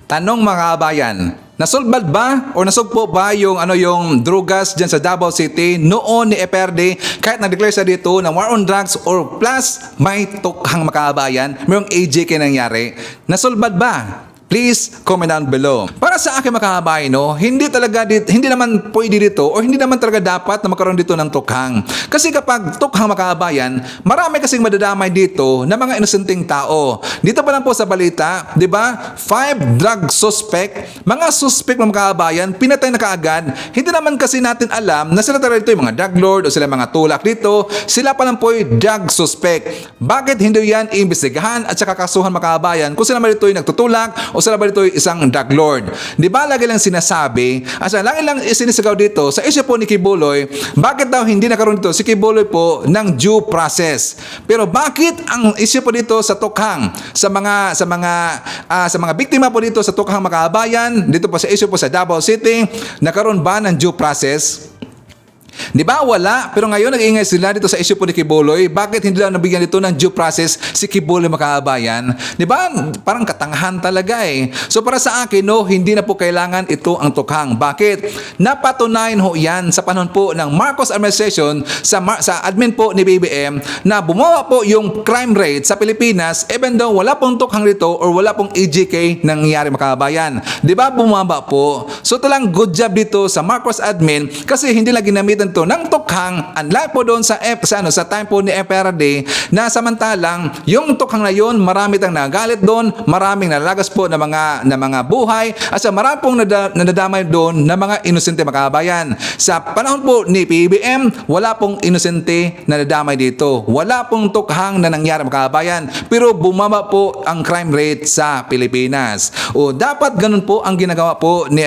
Speaker 1: Tanong mga kabayan, nasolbad ba o nasugpo ba yung yung drugas diyan sa Davao City noon ni EPRD kahit na-declare siya dito ng war on drugs or plus may tukhang mga kabayan, mayroong AJK nangyari? Nasolbad ba? Please comment down below. Para sa akin mga kababayan, hindi naman pwede dito o hindi naman talaga dapat na magkaroon dito ng tukhang. Kasi kapag tukhang mga kababayan, marami kasing madadamay dito na mga inosenteng tao. Dito pa lang po sa balita, di ba? 5 drug suspect, mga suspect mga kababayan, pinatay na kaagad. Hindi naman kasi natin alam na sila talaga dito yung mga drug lord o sila mga tulak dito. Sila pa lang po yung drug suspect. Bakit hindi yan iimbestigahan at saka kasuhan mga kababayan kung sila man dito yung nagtutulak o sila ba dito isang drug lord? Di ba lagi lang sinasabi, lagi lang sinisigaw dito sa issue po ni Kibuloy, bakit daw hindi nakaroon dito si Kibuloy po ng due process? Pero bakit ang issue po dito sa tukhang, sa mga biktima po dito sa tukhang mga kabayan, dito po sa issue po sa Davao City, nakaroon ba ng due process? Di ba wala? Pero ngayon nag-iingay sila dito sa issue po ni Kibuloy. Bakit hindi lang nabigyan dito ng due process si Kibuloy mga kabayan? Di ba? Parang katangahan talaga eh. So para sa akin, hindi na po kailangan ito ang tukhang. Bakit? Napatunayan ho yan sa panahon po ng Marcos administration sa admin po ni BBM na bumawa po yung crime rate sa Pilipinas even though wala pong tukhang dito or wala pong EJK nangyayari mga kabayan. Di ba bumaba po? So talang good job dito sa Marcos admin kasi hindi lang ginamitan to ng tukhang, unlike po doon sa time po ni EPRD na samantalang yung tukhang na yun, marami tang nagalit doon, maraming nalagas po na mga buhay at sa marami pong nadadamay doon na mga inosente mga kabayan. Sa panahon po ni PBM, wala pong inosente na nadamay dito. Wala pong tukhang na nangyari mga kabayan, pero bumaba po ang crime rate sa Pilipinas. O dapat ganun po ang ginagawa po ni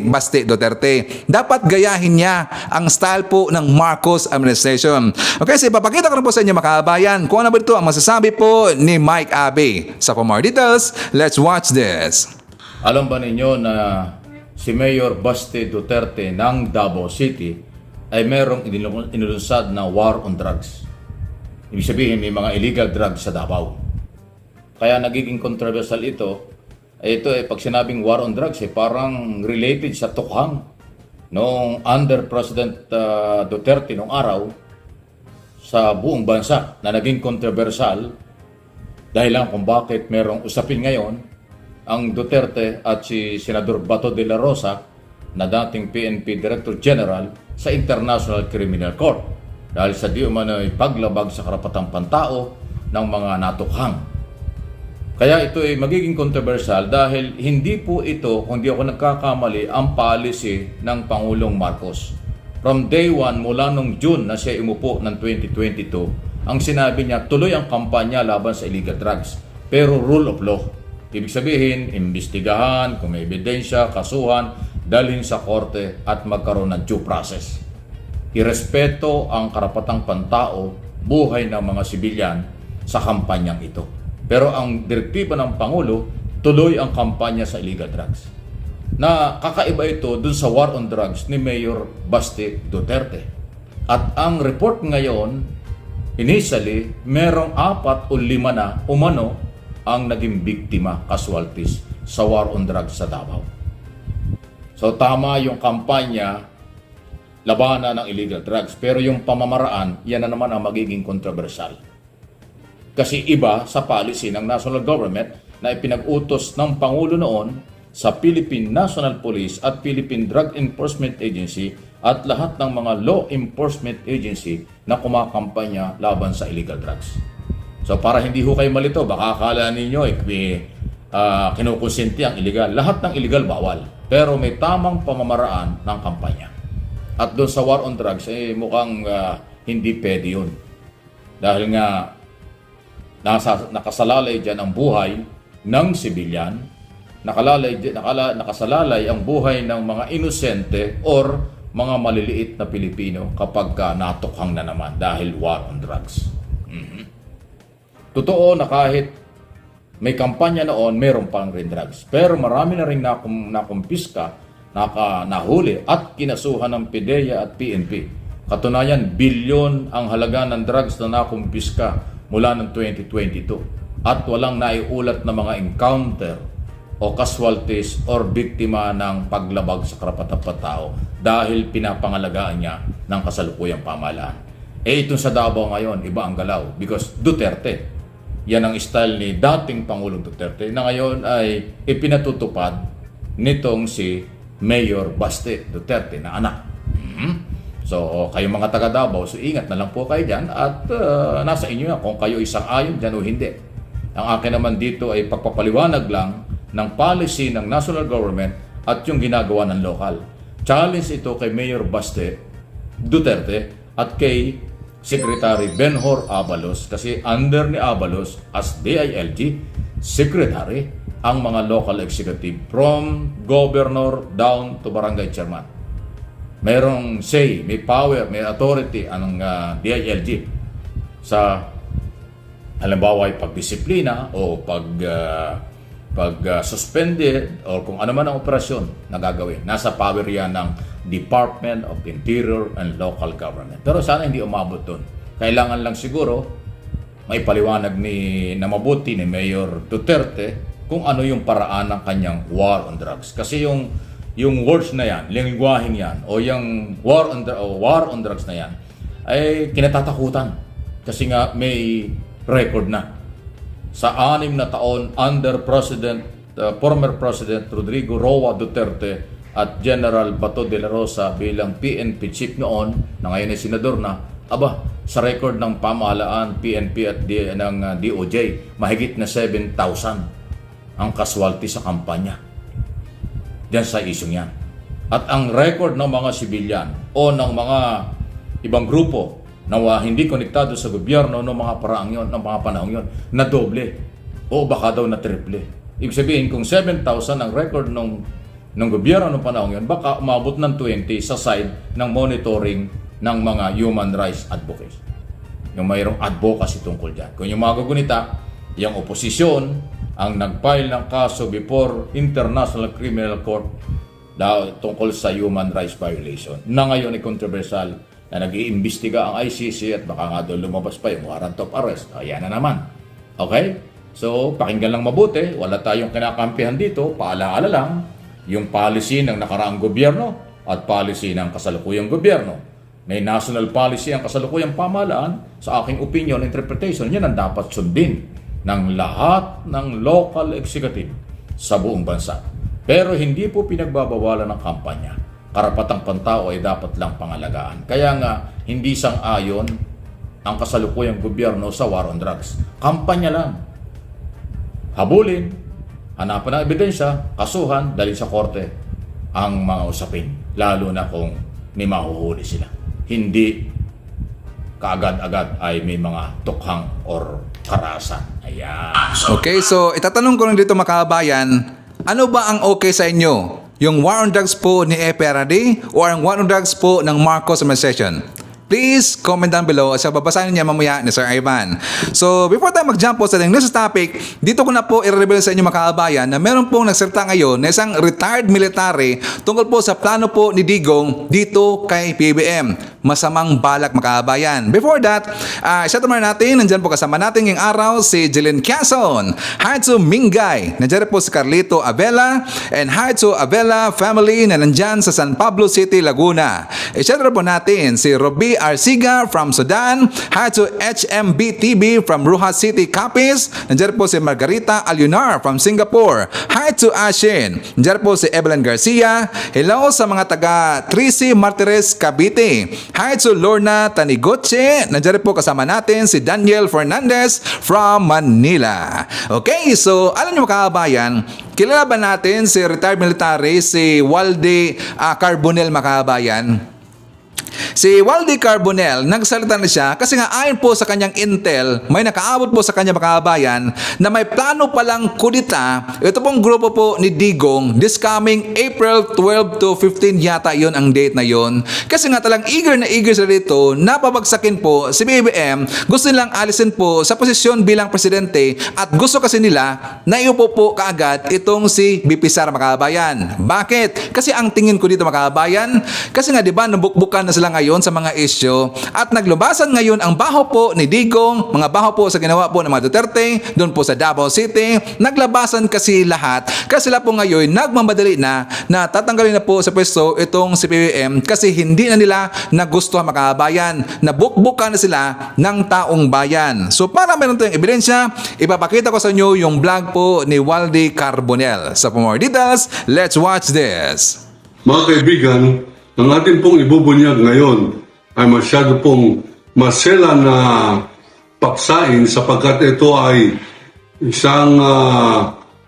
Speaker 1: Baste Duterte. Dapat gayahin niya ang style po ng Marcos administration. Okay, so ipapakita ko na po sa inyo mga kabayan kung ano ba ito ang masasabi po ni Mike Abe. So for more details, let's watch this.
Speaker 14: Alam ba ninyo na si Mayor Baste Duterte ng Davao City ay merong inilunsad na war on drugs? Ibig sabihin may mga illegal drugs sa Davao. Kaya nagiging controversial ito. Ito pag sinabing war on drugs parang related sa tukhang. Noong under President Duterte nung araw sa buong bansa na naging controversial dahil lang kung bakit merong usapin ngayon ang Duterte at si Senador Bato de la Rosa na dating PNP Director General sa International Criminal Court dahil sa di umano'y paglabag sa karapatang pantao ng mga natukhang. Kaya ito ay magiging controversial dahil hindi po ito, kung di ako nagkakamali, ang policy ng Pangulong Marcos. From day 1, mula nung June na siya umupo ng 2022, ang sinabi niya, tuloy ang kampanya laban sa illegal drugs. Pero rule of law. Ibig sabihin, imbestigahan, kung may ebidensya, kasuhan, dalhin sa korte at magkaroon ng due process. Irespeto ang karapatang pantao, buhay ng mga sibilyan sa kampanyang ito. Pero ang direktiba ng Pangulo, tuloy ang kampanya sa illegal drugs. Na kakaiba ito dun sa war on drugs ni Mayor Baste Duterte. At ang report ngayon, initially, merong 4 o 5 na umano ang naging biktima, casualties sa war on drugs sa Davao. So tama yung kampanya, labanan ng illegal drugs. Pero yung pamamaraan, yan na naman ang magiging controversial. Kasi iba sa policy ng national government na ipinag-utos ng Pangulo noon sa Philippine National Police at Philippine Drug Enforcement Agency at lahat ng mga law enforcement agency na kumakampanya laban sa illegal drugs. So para hindi ho kayo malito, baka akala ninyo kinukonsinti ang illegal. Lahat ng illegal bawal, pero may tamang pamamaraan ng kampanya. At doon sa war on drugs, mukhang hindi pwede yun. Dahil nga, nakasalalay dyan ang buhay ng sibilyan, nakasalalay ang buhay ng mga inosente or mga maliliit na Pilipino kapag natukhang na naman dahil war on drugs. Totoo na kahit may kampanya noon, meron pang rin drugs. Pero marami na rin nakumpiska, nahuli at kinasuhan ng PIDEA at PNP. Katunayan, bilyon ang halaga ng drugs na nakumpiska mula ng 2022 at walang naiulat na mga encounter o casualties or biktima ng paglabag sa karapatan-tao dahil pinapangalagaan niya ng kasalukuyang pamahalaan. Itong sa Davao ngayon, iba ang galaw because Duterte. Yan ang style ni dating Pangulong Duterte na ngayon ay ipinatutupad nitong si Mayor Baste Duterte na anak. So, kayong mga taga Davao, so ingat na lang po kayo dyan at nasa inyo yan kung kayo isang ayon dyan o hindi. Ang akin naman dito ay pagpapaliwanag lang ng policy ng national government at yung ginagawa ng local. Challenge ito kay Mayor Baste Duterte at kay Secretary Benhur Abalos kasi under ni Abalos as DILG Secretary ang mga local executive from governor down to barangay chairman. Merong say, may power, may authority ang DILG sa halimbawa ay pagdisiplina o pag-suspended o kung ano man ang operasyon na gagawin. Nasa power yan ng Department of Interior and Local Government. Pero sana hindi umabot doon. Kailangan lang siguro may paliwanag na mabuti ni Mayor Duterte kung ano yung paraan ng kanyang war on drugs. Kasi yung words na yan, lingwaheng yan, o yung war on drugs na yan, ay kinatatakutan. Kasi nga may record na. Sa 6 na taon under former President Rodrigo Roa Duterte at General Bato de la Rosa bilang PNP chief noon, na ngayon ay senador na, sa record ng pamahalaan, PNP at ng DOJ, mahigit na 7,000 ang casualty sa kampanya. Diyan sa isyong yan. At ang record ng mga sibilyan o ng mga ibang grupo na hindi konektado sa gobyerno ng mga panahon yon, na doble o baka daw na triple. Ibig sabihin, kung 7,000 ang record ng gobyerno ng panahon yon, baka umabot ng 20 sa side ng monitoring ng mga human rights advocates. Yung mayroong advocacy tungkol dyan. Kung yung mga gugunita, yung oposisyon ang nag-file ng kaso before International Criminal Court tungkol sa human rights violation na ngayon ay controversial na nag-iimbestiga ang ICC at baka nga doon lumabas pa yung warrant of arrest. Ayan na naman. Okay? So, pakinggan lang mabuti. Wala tayong kinakampihan dito. Paalaala lang yung policy ng nakaraang gobyerno at policy ng kasalukuyang gobyerno. May national policy ang kasalukuyang pamahalaan. Sa aking opinion, interpretation, yan ang dapat sundin ng lahat ng local executive sa buong bansa. Pero hindi po pinagbabawalan ng kampanya. Karapatang pantao ay dapat lang pangalagaan. Kaya nga, hindi sang-ayon ang kasalukuyang gobyerno sa war on drugs. Kampanya lang. Habulin, hanapan ng ebidensya, kasuhan, dalhin sa korte ang mga usapin. Lalo na kung may mahuhuli sila. Hindi kaagad-agad ay may mga tukhang or karasan. Ayan.
Speaker 1: Okay, so itatanong ko lang dito mga kabayan, ano ba ang okay sa inyo? Yung war on drugs po ni EPRD o ang war on drugs po ng Marcos administration? Please comment down below at babasahin niya mamaya ni Sir Ivan. So, before tayo mag-jump po sa next topic, dito ko na po i-reveal sa inyo mga kabayan na meron pong nagsalita ngayon na isang retired military tungkol po sa plano po ni Digong dito kay PBBM. Masamang balak mga kabayan. Before that, isa naman natin, nandyan po kasama natin yung araw si Jillian Quezon, hi to Mingay, nandyan po si Carlito Avela, and hi to Avela family na nandyan sa San Pablo City, Laguna. Isa po natin si Robbie Arsiga from Sudan, hi to HMB TV from Rojas City, Capiz, nandyan po si Margarita Alunar from Singapore, hi to Ashin, nandyan po si Evelyn Garcia, hello sa mga taga Trisi Martires, Cavite, hi to Lorna Tanigoche. Nandiyan po kasama natin si Daniel Fernandez from Manila. Okay, so alam niyo mga kababayan, kilala ba natin si retired military si Walde Carbonell mga kababayan? si Waldy Carbonell, nagsalita na siya kasi nga ayon po sa kanyang intel, may nakaabot po sa kanya mga kabayan na may plano palang kudita. Ito pong grupo po ni Digong this coming April 12 to 15 yata yon ang date na yon. Kasi nga talang eager na eager sila dito na pabagsakin po si BBM. Gusto nilang alisin po sa posisyon bilang presidente at gusto kasi nila na iupo po kaagad itong si BP Sara mga kabayan. Bakit? Kasi ang tingin ko dito mga kabayan, kasi nga diba nabukbukan na sila ngayon sa mga issue at naglubasan ngayon ang baho po ni Digong, mga baho po sa ginawa po ng mga Duterte doon po sa Davao City. Naglabasan kasi lahat kasi sila po ngayon nagmamadali na tatanggalin na po sa pwesto itong si PBM kasi hindi na nila nagustuhan mga kabayan. Nabukbukan na sila ng taong bayan. So para meron tayong ebidensya, ipapakita ko sa inyo yung vlog po ni Waldy Carbonell. So for more details, let's watch this.
Speaker 15: Mga kaibigan, ang ating pong ibubunyag ngayon ay masyado pong masela na paksain sapagkat ito ay isang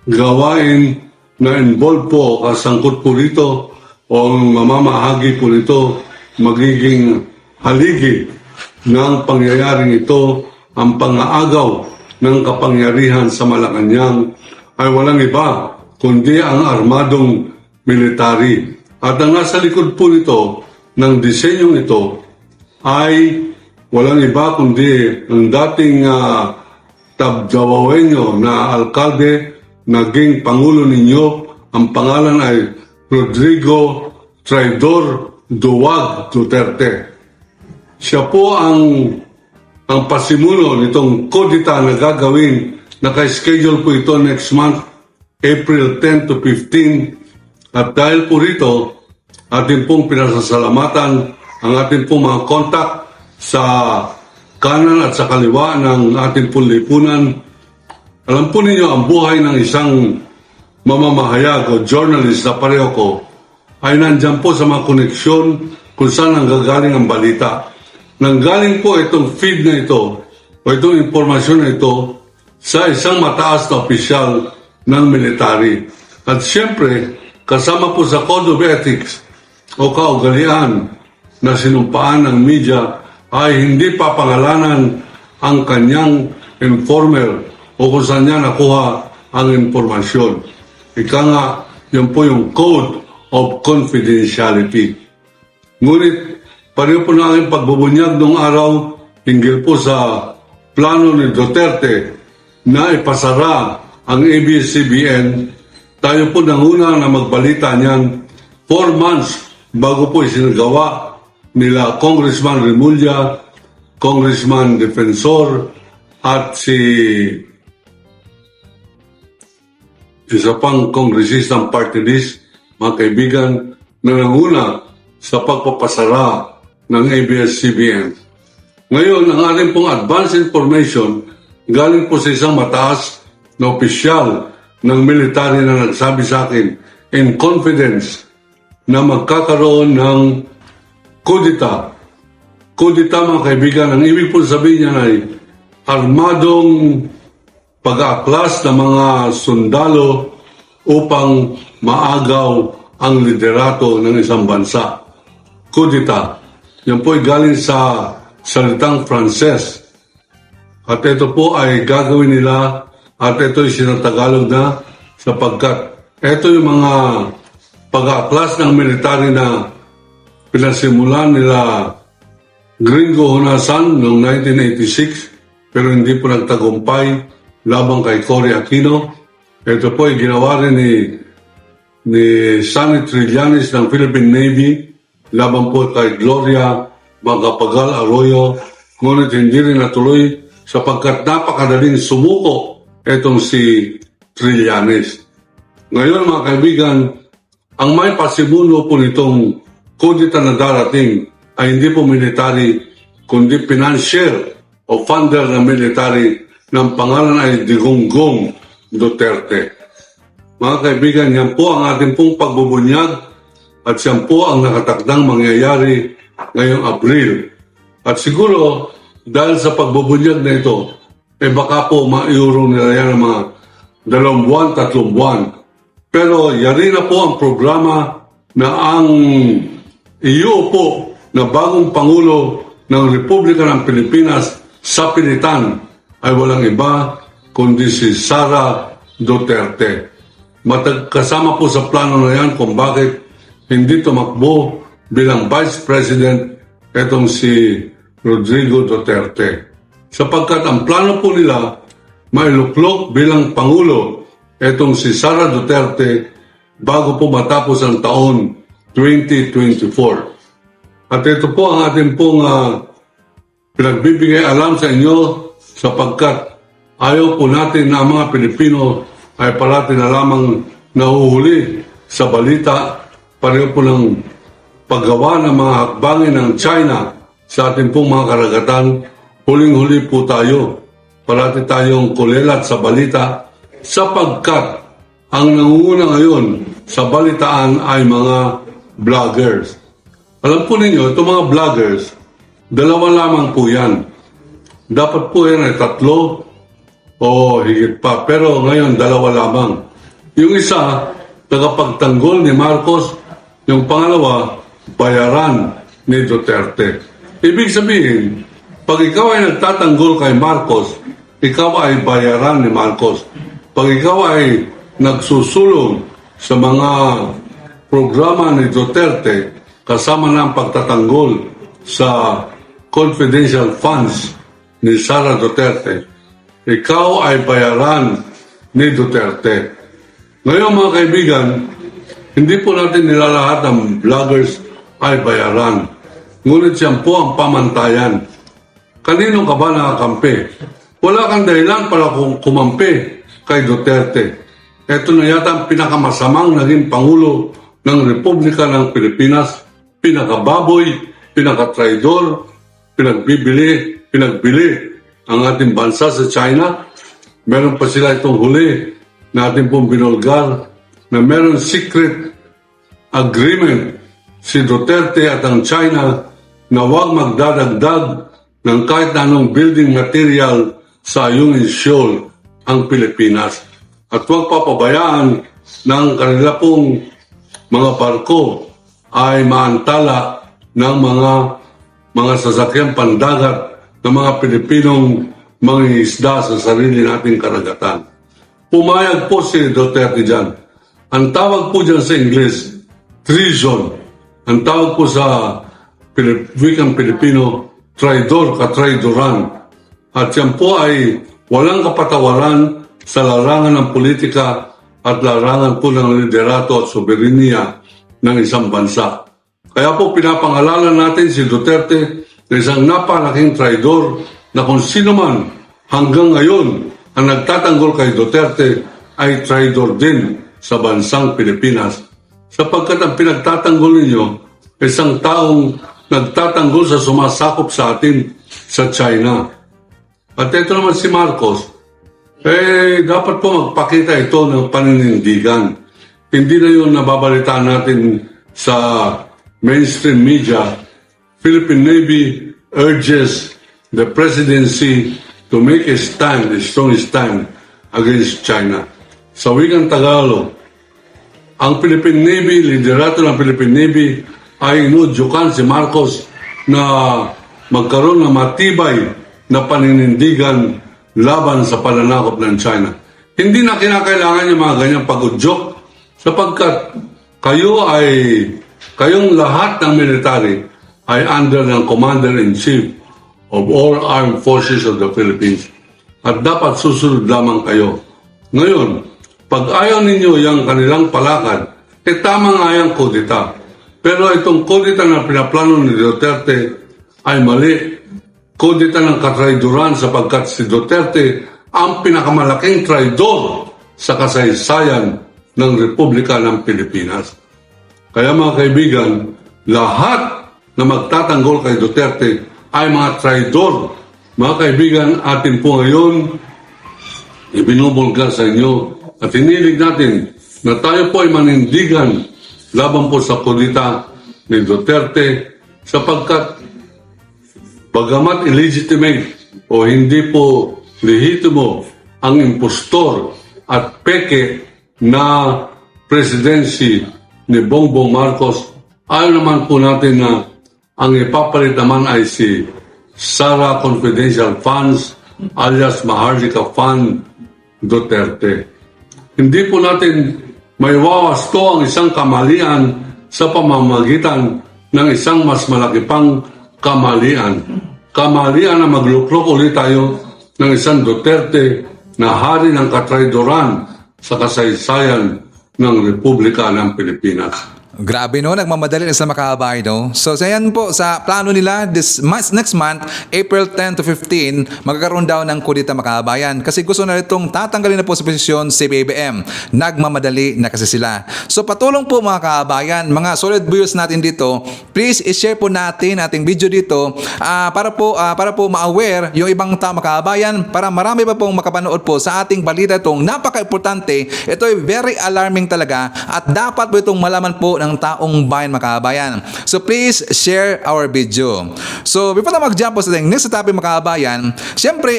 Speaker 15: gawain na involved po, kasangkot po rito o mamamahagi po nito magiging haligi ng pangyayaring ito. Ang pangaagaw ng kapangyarihan sa Malacanang ay walang iba kundi ang armadong military. At ang nasa likod po nito ng disenyong ito ay walang iba kundi ang dating Tabjawawenyo na alkalde, naging pangulo ninyo. Ang pangalan ay Rodrigo Traidor Duwag Duterte. Siya po ang pasimuno nitong kodita na gagawin. Naka-schedule po ito next month, April 10 to 15. At dahil po rito, ating pong pinasasalamatan ang ating pong mga kontak sa kanan at sa kaliwa ng ating pong lipunan. Alam po ninyo, ang buhay ng isang mamamahayag o journalist na pareho ko ay nandyan po sa mga koneksyon kung saan nanggagaling ang balita. Nanggaling po itong feed na ito o itong impormasyon na ito sa isang mataas na opisyal ng military. At siyempre, kasama po sa Code of Ethics o kaugalian na sinumpaan ng media ay hindi papangalanan ang kanyang informer o kung saan niya nakuha ang informasyon. Ika nga, yun po yung Code of Confidentiality. Ngunit, pareho po na aking pagbubunyag noong araw hinggil po sa plano ni Duterte na ipasara ang ABS-CBN. Tayo po nanguna na magbalita niyan 4 months bago po isinagawa nila Congressman Remulla, Congressman Defensor at si isa pang kongresistang party list, mga kaibigan, na nanguna sa pagpapasara ng ABS-CBN. Ngayon, ang ating pong advance information galing po sa isang mataas na opisyal ng military na nagsabi sa akin in confidence na magkakaroon ng kudita. Kudita, mga kaibigan, ang ibig po sabihin niya ay armadong pag-aaklas ng mga sundalo upang maagaw ang liderato ng isang bansa. Kudita. Yan po ay galing sa salitang Frances. At ito po ay gagawin nila at ito ay sinatagalog na sapagkat ito yung mga pag-aaklas ng military na pinasimulan nila Gringo Honasan noong 1986 pero hindi po nagtagumpay labang kay Cory Aquino. Ito po ay ginawa rin ni Sonny Trillanes ng Philippine Navy laban po kay Gloria Macapagal Arroyo, ngunit hindi rin natuloy sapagkat napakadaling sumuko itong si Trillanes. Ngayon, mga kaibigan, ang may pasimuno po nitong kudita na darating ay hindi po military kundi financier o funder ng military ng pangalan ay Digong Duterte. Mga kaibigan, yan po ang ating pong pagbubunyag at yan po ang nakatakdang mangyayari ngayong Abril. At siguro, dahil sa pagbubunyag na ito, baka po maiurong nila yan ng mga 2 buwan, 3 buwan. Pero yari na po ang programa na ang iuupo na bagong Pangulo ng Republika ng Pilipinas sa pilitan ay walang iba kundi si Sara Duterte. Kasama po sa plano na yan kung bakit hindi tumakbo bilang Vice President itong si Rodrigo Duterte. Sapagkat ang plano po nila mailuklok bilang Pangulo itong si Sara Duterte bago po matapos ang taon 2024. At ito po ang ating pong pinagbibigay alam sa inyo sapagkat ayaw po natin na ang mga Pilipino ay parati na lamang nahuhuli sa balita. Pareho po ng paggawa ng mga hakbangin ng China sa ating pong mga karagatan. Huling-huli po tayo. Parati tayong kulelat sa balita sapagkat ang nangunguna ngayon sa balitaan ay mga vloggers. Alam po ninyo, itong mga vloggers, dalawa lamang po yan. Dapat po yan ay 3 o higit pa. Pero ngayon, 2 lamang. Yung isa, tagapagtanggol ni Marcos. Yung pangalawa, bayaran ni Duterte. Ibig sabihin, pag ikaw ay nagtatanggol kay Marcos, ikaw ay bayaran ni Marcos. Pag ikaw ay nagsusulong sa mga programa ni Duterte, kasama ng pagtatanggol sa confidential funds ni Sara Duterte, ikaw ay bayaran ni Duterte. Ngayon mga kaibigan, hindi po natin nilalahat ng vloggers ay bayaran. Ngunit siya po ang pamantayan. Kanino ka ba nakakampi? Wala kang dahilan para kumampi kay Duterte. Ito na yata ang pinakamasamang naging Pangulo ng Republika ng Pilipinas. Pinakababoy, pinakatraidor, pinagbili ang ating bansa sa China. Meron pa sila itong huli na ating pong binulgar na meron secret agreement si Duterte at ang China na huwag magdadagdag ng kahit anong building material sa Ayungin Shoal ang Pilipinas. At huwag papabayaan ng kanila pong mga barko ay maantala ng mga sasakyang pandagat ng mga Pilipinong mangingisda sa sarili nating karagatan. Pumayag po si Duterte dyan. Ang tawag po dyan sa English, treason. Ang tawag po sa wikang Pilipino, traidor, katraidoran. At yan po ay walang kapatawaran sa larangan ng politika at larangan po ng liderato at soberenya ng isang bansa. Kaya po pinapangalanan natin si Duterte na isang napalaking traidor na kung sino man hanggang ngayon ang nagtatanggol kay Duterte ay traidor din sa bansang Pilipinas. Sapagkat ang pinagtatanggol ninyo isang taong nagtatanggol sa sumasakop sa atin sa China. At ito naman si Marcos, dapat po magpakita ito ng paninindigan. Hindi na yun nababalitaan natin sa mainstream media. Philippine Navy urges the presidency to make a stand, a strong stand against China. Sa wikang Tagalog, ang Philippine Navy, liderato ng Philippine Navy, ay inudyukan si Marcos na magkaroon ng matibay na paninindigan laban sa pananakop ng China. Hindi na kinakailangan yung mga ganyang pag-udyok sapagkat kayong lahat ng military ay under ng Commander-in-Chief of all Armed Forces of the Philippines. At dapat susunod lamang kayo. Ngayon, pag ayaw ninyo yung kanilang palakad, tama nga yung kudita. Pero itong kudita na pinaplano ni Duterte ay mali. Kudita ng katraidoran sapagkat si Duterte ang pinakamalaking traidor sa kasaysayan ng Republika ng Pilipinas. Kaya mga kaibigan, lahat na magtatanggol kay Duterte ay mga traidor. Mga kaibigan, atin po ngayon ibinubulgar sa inyo at hinilig natin na tayo po ay manindigan laban po sa kudita ni Duterte sapagkat bagamat illegitimate o hindi po lehitimo ang impostor at peke na presidency ni Bongbong Marcos, ayaw naman po natin na ang ipapalit naman ay si Sara Confidential Funds alias Maharlika Fund Duterte. Hindi po natin maiwawasto ang isang kamalian sa pamamagitan ng isang mas malaki pang kamalian. Kamalian na magluklok ulit tayo ng isang Duterte na hari ng katraydoran sa kasaysayan ng Republika ng Pilipinas.
Speaker 1: Grabe no, nagmamadali na sa makahabay no. So ayan po, sa plano nila next month, April 10 to 15, magkakaroon daw ng kudita makahabayan kasi gusto na itong tatanggalin na po sa posisyon si BBM. Nagmamadali na kasi sila. So patulong po mga kahabayan, mga solid viewers natin dito, please i-share po natin ating video dito para po ma-aware yung ibang tao makahabayan, para marami pa pong makapanood po sa ating balita itong napaka-importante. Ito ay very alarming talaga at dapat po itong malaman po ng taong bayan makahabayan. So please share our video. So before na mag-jump po sa next topic makahabayan, syempre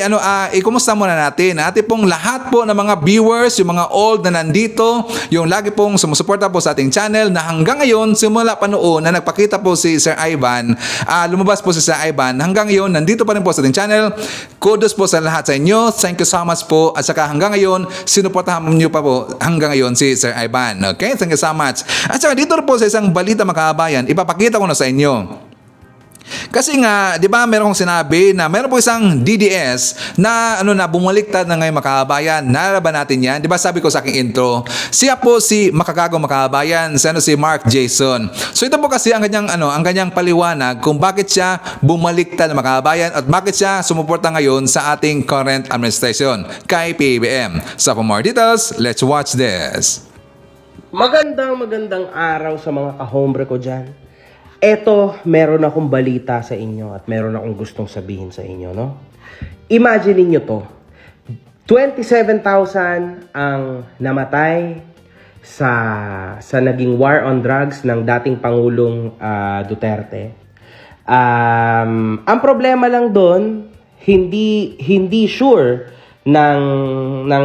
Speaker 1: ikumusta muna natin pong lahat po ng mga viewers, yung mga old na nandito, yung lagi pong sumusuporta po sa ating channel na hanggang ngayon simula pa noon na nagpakita po si Sir Ivan, lumabas po si Sir Ivan, hanggang ngayon nandito pa rin po sa ating channel. Kudos po sa lahat sa inyo. Thank you so much po. At saka hanggang ngayon sinuportahan niyo pa po hanggang ngayon si Sir Ivan. Okay? Thank you so much. At saka dito po sa isang balita makahabayan, ipapakita ko na sa inyo. Kasi nga, 'di ba, meron kong sinabi na meron po isang DDS na na bumaliktad na ngayon makahabayan. Nalalaban natin 'yan. 'Di ba sabi ko sa aking intro, siya po si makakagong makahabayan, si Mark Jason. So ito po kasi ang kanyang paliwanag kung bakit siya bumaliktad na makahabayan at bakit siya sumuporta ngayon sa ating current administration kay PBBM. So for more details, let's watch this.
Speaker 16: Magandang araw sa mga kahombre ko dyan. Eto, meron akong balita sa inyo at meron akong gustong sabihin sa inyo, no? Imagine niyo to. 27,000 ang namatay sa naging war on drugs ng dating Pangulong Duterte. Ang problema lang doon, hindi sure ng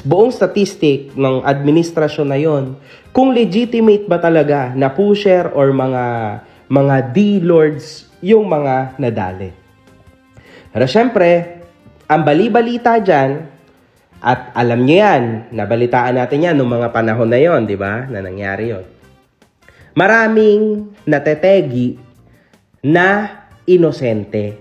Speaker 16: buong statistic ng administrasyon na yon kung legitimate ba talaga na pusher or mga D-lords yung mga nadali. Pero syempre, ang bali-balita dyan, at alam nyo yan, nabalitaan natin yan noong mga panahon na yon, di ba, na nangyari yon. Maraming natetegi na inosente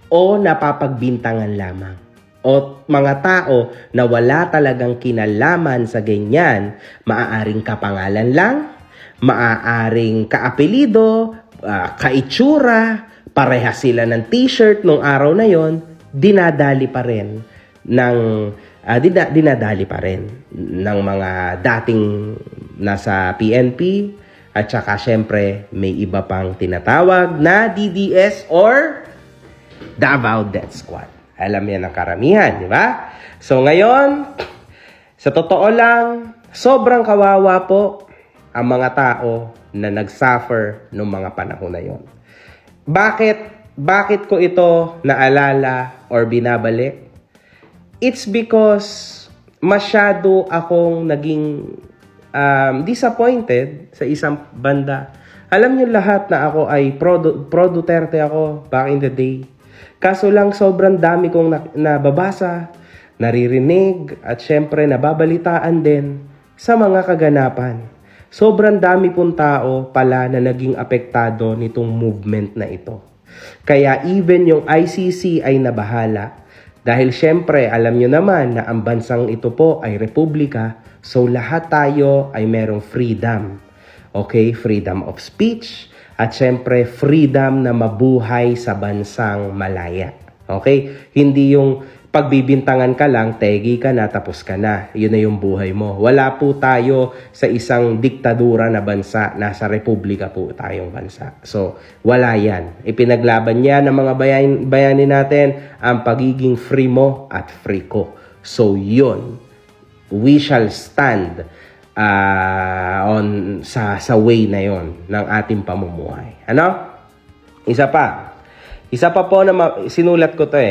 Speaker 16: o napapagbintangan lamang. O mga tao na wala talagang kinalaman sa ganyan, maaaring kapangalan lang, maaaring kaapelido, kaitsura, pareha sila ng t-shirt nung araw na yon, dinadali pa rin ng mga dating nasa PNP at saka syempre may iba pang tinatawag na DDS or Davao Death Squad. Alam yan ang karamihan, di ba? So ngayon, sa totoo lang, sobrang kawawa po ang mga tao na nagsuffer noong mga panahon na yon. Bakit ko ito naalala or binabalik? It's because masyado akong naging disappointed sa isang banda. Alam niyo lahat na ako ay pro Duterte ako back in the day. Kaso lang sobrang dami kong nababasa, naririnig at syempre nababalitaan din sa mga kaganapan. Sobrang dami pong tao pala na naging apektado nitong movement na ito. Kaya even yung ICC ay nabahala dahil syempre alam nyo naman na ang bansang ito po ay republika, so lahat tayo ay merong freedom. Okay, freedom of speech. At syempre, freedom na mabuhay sa bansang malaya. Okay? Hindi yung pagbibintangan ka lang, tegi ka na, tapos ka na. Yun na yung buhay mo. Wala po tayo sa isang diktadura na bansa. Nasa republika po tayong bansa. So, wala yan. Ipinaglaban niya ng mga bayani natin ang pagiging free mo at free ko. So, yun. We shall stand sa way na yon ng ating pamumuhay. Ano? Isa pa po na sinulat ko to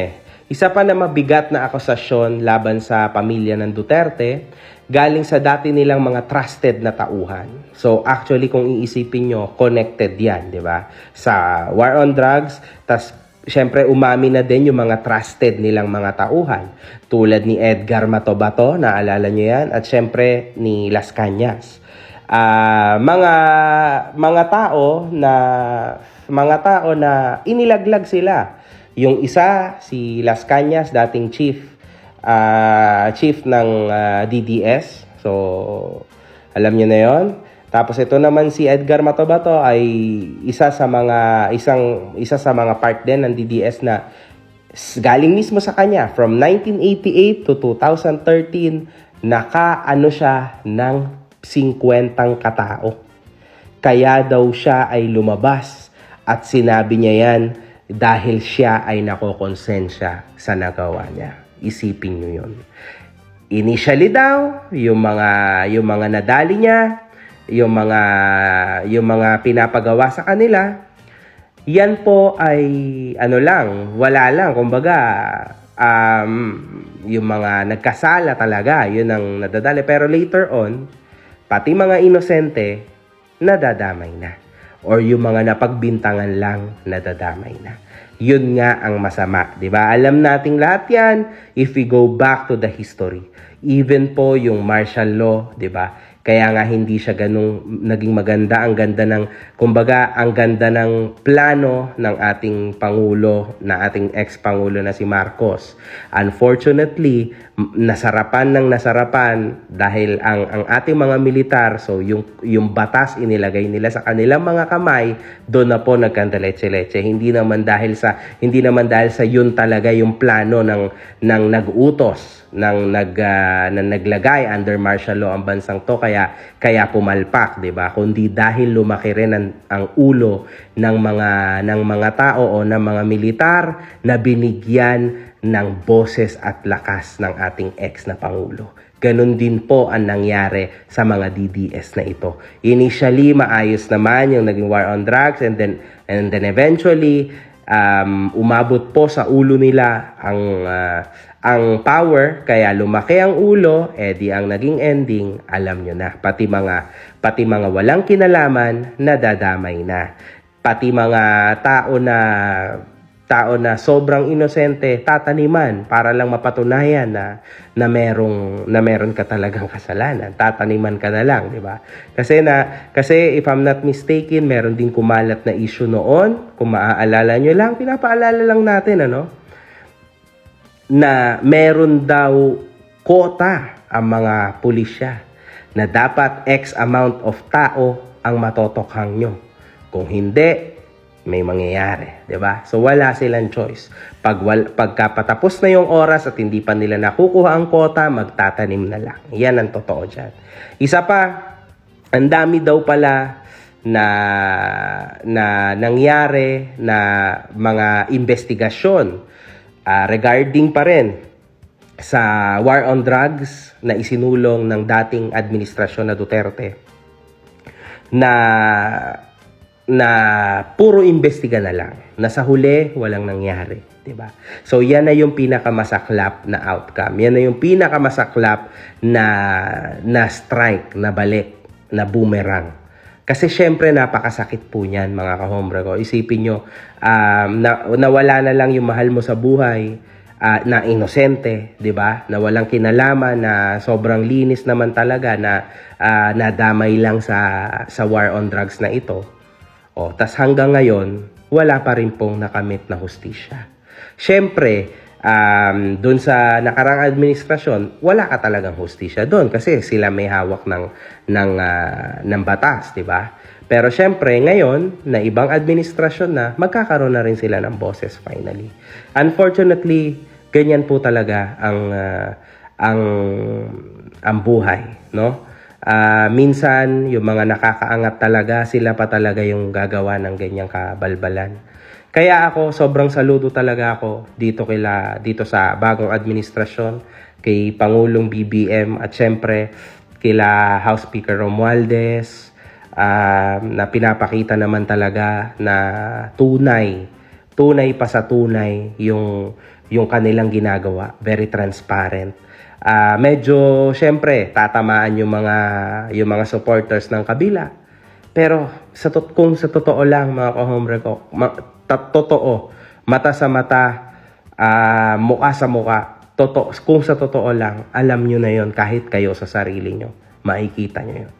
Speaker 16: Isa pa na mabigat na akusasyon laban sa pamilya ng Duterte, galing sa dati nilang mga trusted na tauhan. So actually kung iisipin nyo, connected yan, di ba? Sa war on drugs, tas syempre umami na din yung mga trusted nilang mga tauhan. Tulad ni Edgar Matobato, naalala nyo yan, at syempre ni Las Cañas. Mga tao na inilaglag sila. Yung isa, si Las Cañas, dating chief ng DDS. So, alam niyo na 'yon. Tapos ito naman si Edgar Matobato ay isa sa mga part din ng DDS na galing mismo sa kanya from 1988 to 2013 nakaano siya ng 50 katao. Kaya daw siya ay lumabas at sinabi niya yan dahil siya ay nakokonsensya sa nagawa niya. Isipin niyo 'yon. Initially daw, yung mga nadali niya, yung mga pinapagawa sa kanila, yan po ay wala lang, kumbaga yung mga nagkasala talaga, yun ang nadadali. Pero later on, pati mga inosente, nadadamay na. Or yung mga napagbintangan lang, nadadamay na. Yun nga ang masama, di ba? Alam nating lahat yan if we go back to the history. Even po yung martial law, di ba? Kaya nga hindi siya ganung naging maganda. Ang ganda ng plano ng ating Pangulo, na ating ex-Pangulo na si Marcos. Unfortunately, nasarapan dahil ang ating mga militar, so yung batas inilagay nila sa kanilang mga kamay, doon na po nagkandaletse-letse. Hindi naman dahil sa yun talaga yung plano ng nag-utos, ng naglagay under martial law ang bansang to, kaya pumalpak, 'di ba? Kundi dahil lumaki rin ang ulo ng mga tao o ng mga militar na binigyan ng boses at lakas ng ating ex na Pangulo. Ganon din po ang nangyari sa mga DDS na ito. Initially, maayos naman yung naging war on drugs, and then eventually umabot po sa ulo nila ang power, kaya lumaki ang ulo, di ang naging ending, alam nyo na. Pati mga walang kinalaman, nadadamay na. Pati mga tao na sobrang inosente, tataniman para lang mapatunayan na meron ka talagang kasalanan. Tataniman ka na lang, di ba? Kasi if I'm not mistaken, meron din kumalat na issue noon. Kung maaalala nyo lang, pinapaalala lang natin, na meron daw quota ang mga pulisya na dapat X amount of tao ang matotokhang nyo. Kung hindi, may mangyayari, 'di ba? So wala silang choice. Pagkapatapos na yung oras at hindi pa nila nakukuha ang quota, magtatanim na lang. Yan ang totoo diyan. Isa pa, ang dami daw pala na nangyari na mga investigasyon regarding pa rin sa war on drugs na isinulong ng dating administrasyon na Duterte, na puro imbestiga na lang, na sa huli walang nangyari, 'di ba? So yan na yung pinakamasaklap na outcome. Yan na yung pinakamasaklap na strike, na balik, na boomerang. Kasi syempre napakasakit po niyan, mga kahombre ko. Isipin nyo, nawala na lang yung mahal mo sa buhay, na inosente, 'di ba? Na walang kinalaman, na sobrang linis naman talaga, na nadamay lang sa war on drugs na ito. Tas hanggang ngayon, wala pa rin pong nakamit na hustisya. Syempre, doon sa nakarang administrasyon, wala ka talagang hustisya doon kasi sila may hawak ng batas, 'di ba? Pero syempre, ngayon na ibang administrasyon na, magkakaroon na rin sila ng boses finally. Unfortunately, ganyan po talaga ang buhay, no? Minsan, yung mga nakakaangat talaga, sila pa talaga yung gagawa ng ganyang kabalbalan. Kaya ako, sobrang saludo talaga ako dito sa bagong administrasyon, kay Pangulong BBM, at syempre kila House Speaker Romualdez, na pinapakita naman talaga na tunay pa sa tunay yung yung kanilang ginagawa. Very transparent. Medyo, syempre, tatamaan yung mga supporters ng kabila. Pero, kung sa totoo lang, mga ka-hombre ko, totoo, mata sa mata, mukha sa mukha, kung sa totoo lang, alam nyo na yon kahit kayo sa sarili nyo. Makikita nyo yun.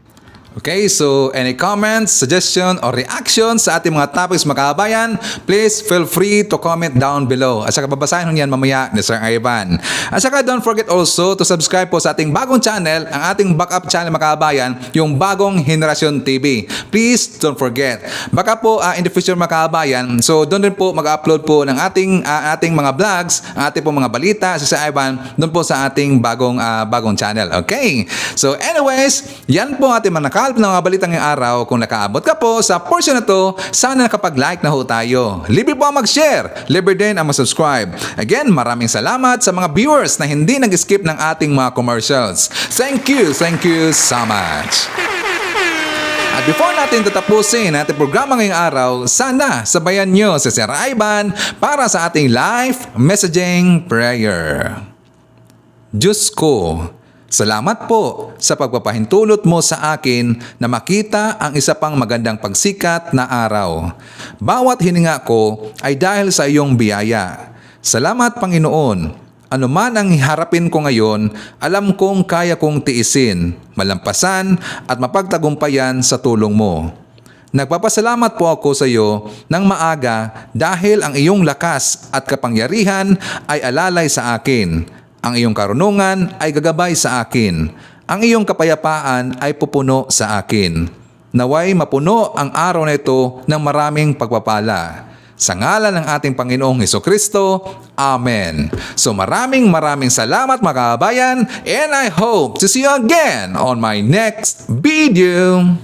Speaker 1: Okay, so any comments, suggestion, or reaction sa ating mga topics mga kabayan, please feel free to comment down below. At saka babasahin ho niyan mamaya ni Sir Ivan. At saka don't forget also to subscribe po sa ating bagong channel, ang ating backup channel mga kabayan, yung Bagong Henerasyon TV. Please don't forget. Baka po in the future mga kabayan, so doon rin po mag-upload po ng ating mga vlogs, ang ating po mga balita sa Sir Ivan, doon po sa ating bagong channel. Okay? So anyways, yan po ating mga ng mga balitang ngayong araw. Kung nakaabot ka po sa portion na to, sana nakapag-like na ho tayo. Libre po ang mag-share. Libre din ang mag-subscribe. Again, maraming salamat sa mga viewers na hindi nag-skip ng ating mga commercials. Thank you so much. At before natin tatapusin ating programa ngayong araw, sana sabayan nyo si Sir Ivan para sa ating live messaging prayer. Diyos ko, salamat po sa pagpapahintulot mo sa akin na makita ang isa pang magandang pagsikat na araw. Bawat hininga ko ay dahil sa iyong biyaya. Salamat Panginoon. Ano man ang harapin ko ngayon, alam kong kaya kong tiisin, malampasan at mapagtagumpayan sa tulong mo. Nagpapasalamat po ako sa iyo ng maaga dahil ang iyong lakas at kapangyarihan ay alalay sa akin. Ang iyong karunungan ay gagabay sa akin. Ang iyong kapayapaan ay pupuno sa akin. Naway mapuno ang araw na ito ng maraming pagpapala. Sa ngalan ng ating Panginoong Hesukristo, Amen. So maraming salamat mga kabayan, and I hope to see you again on my next video.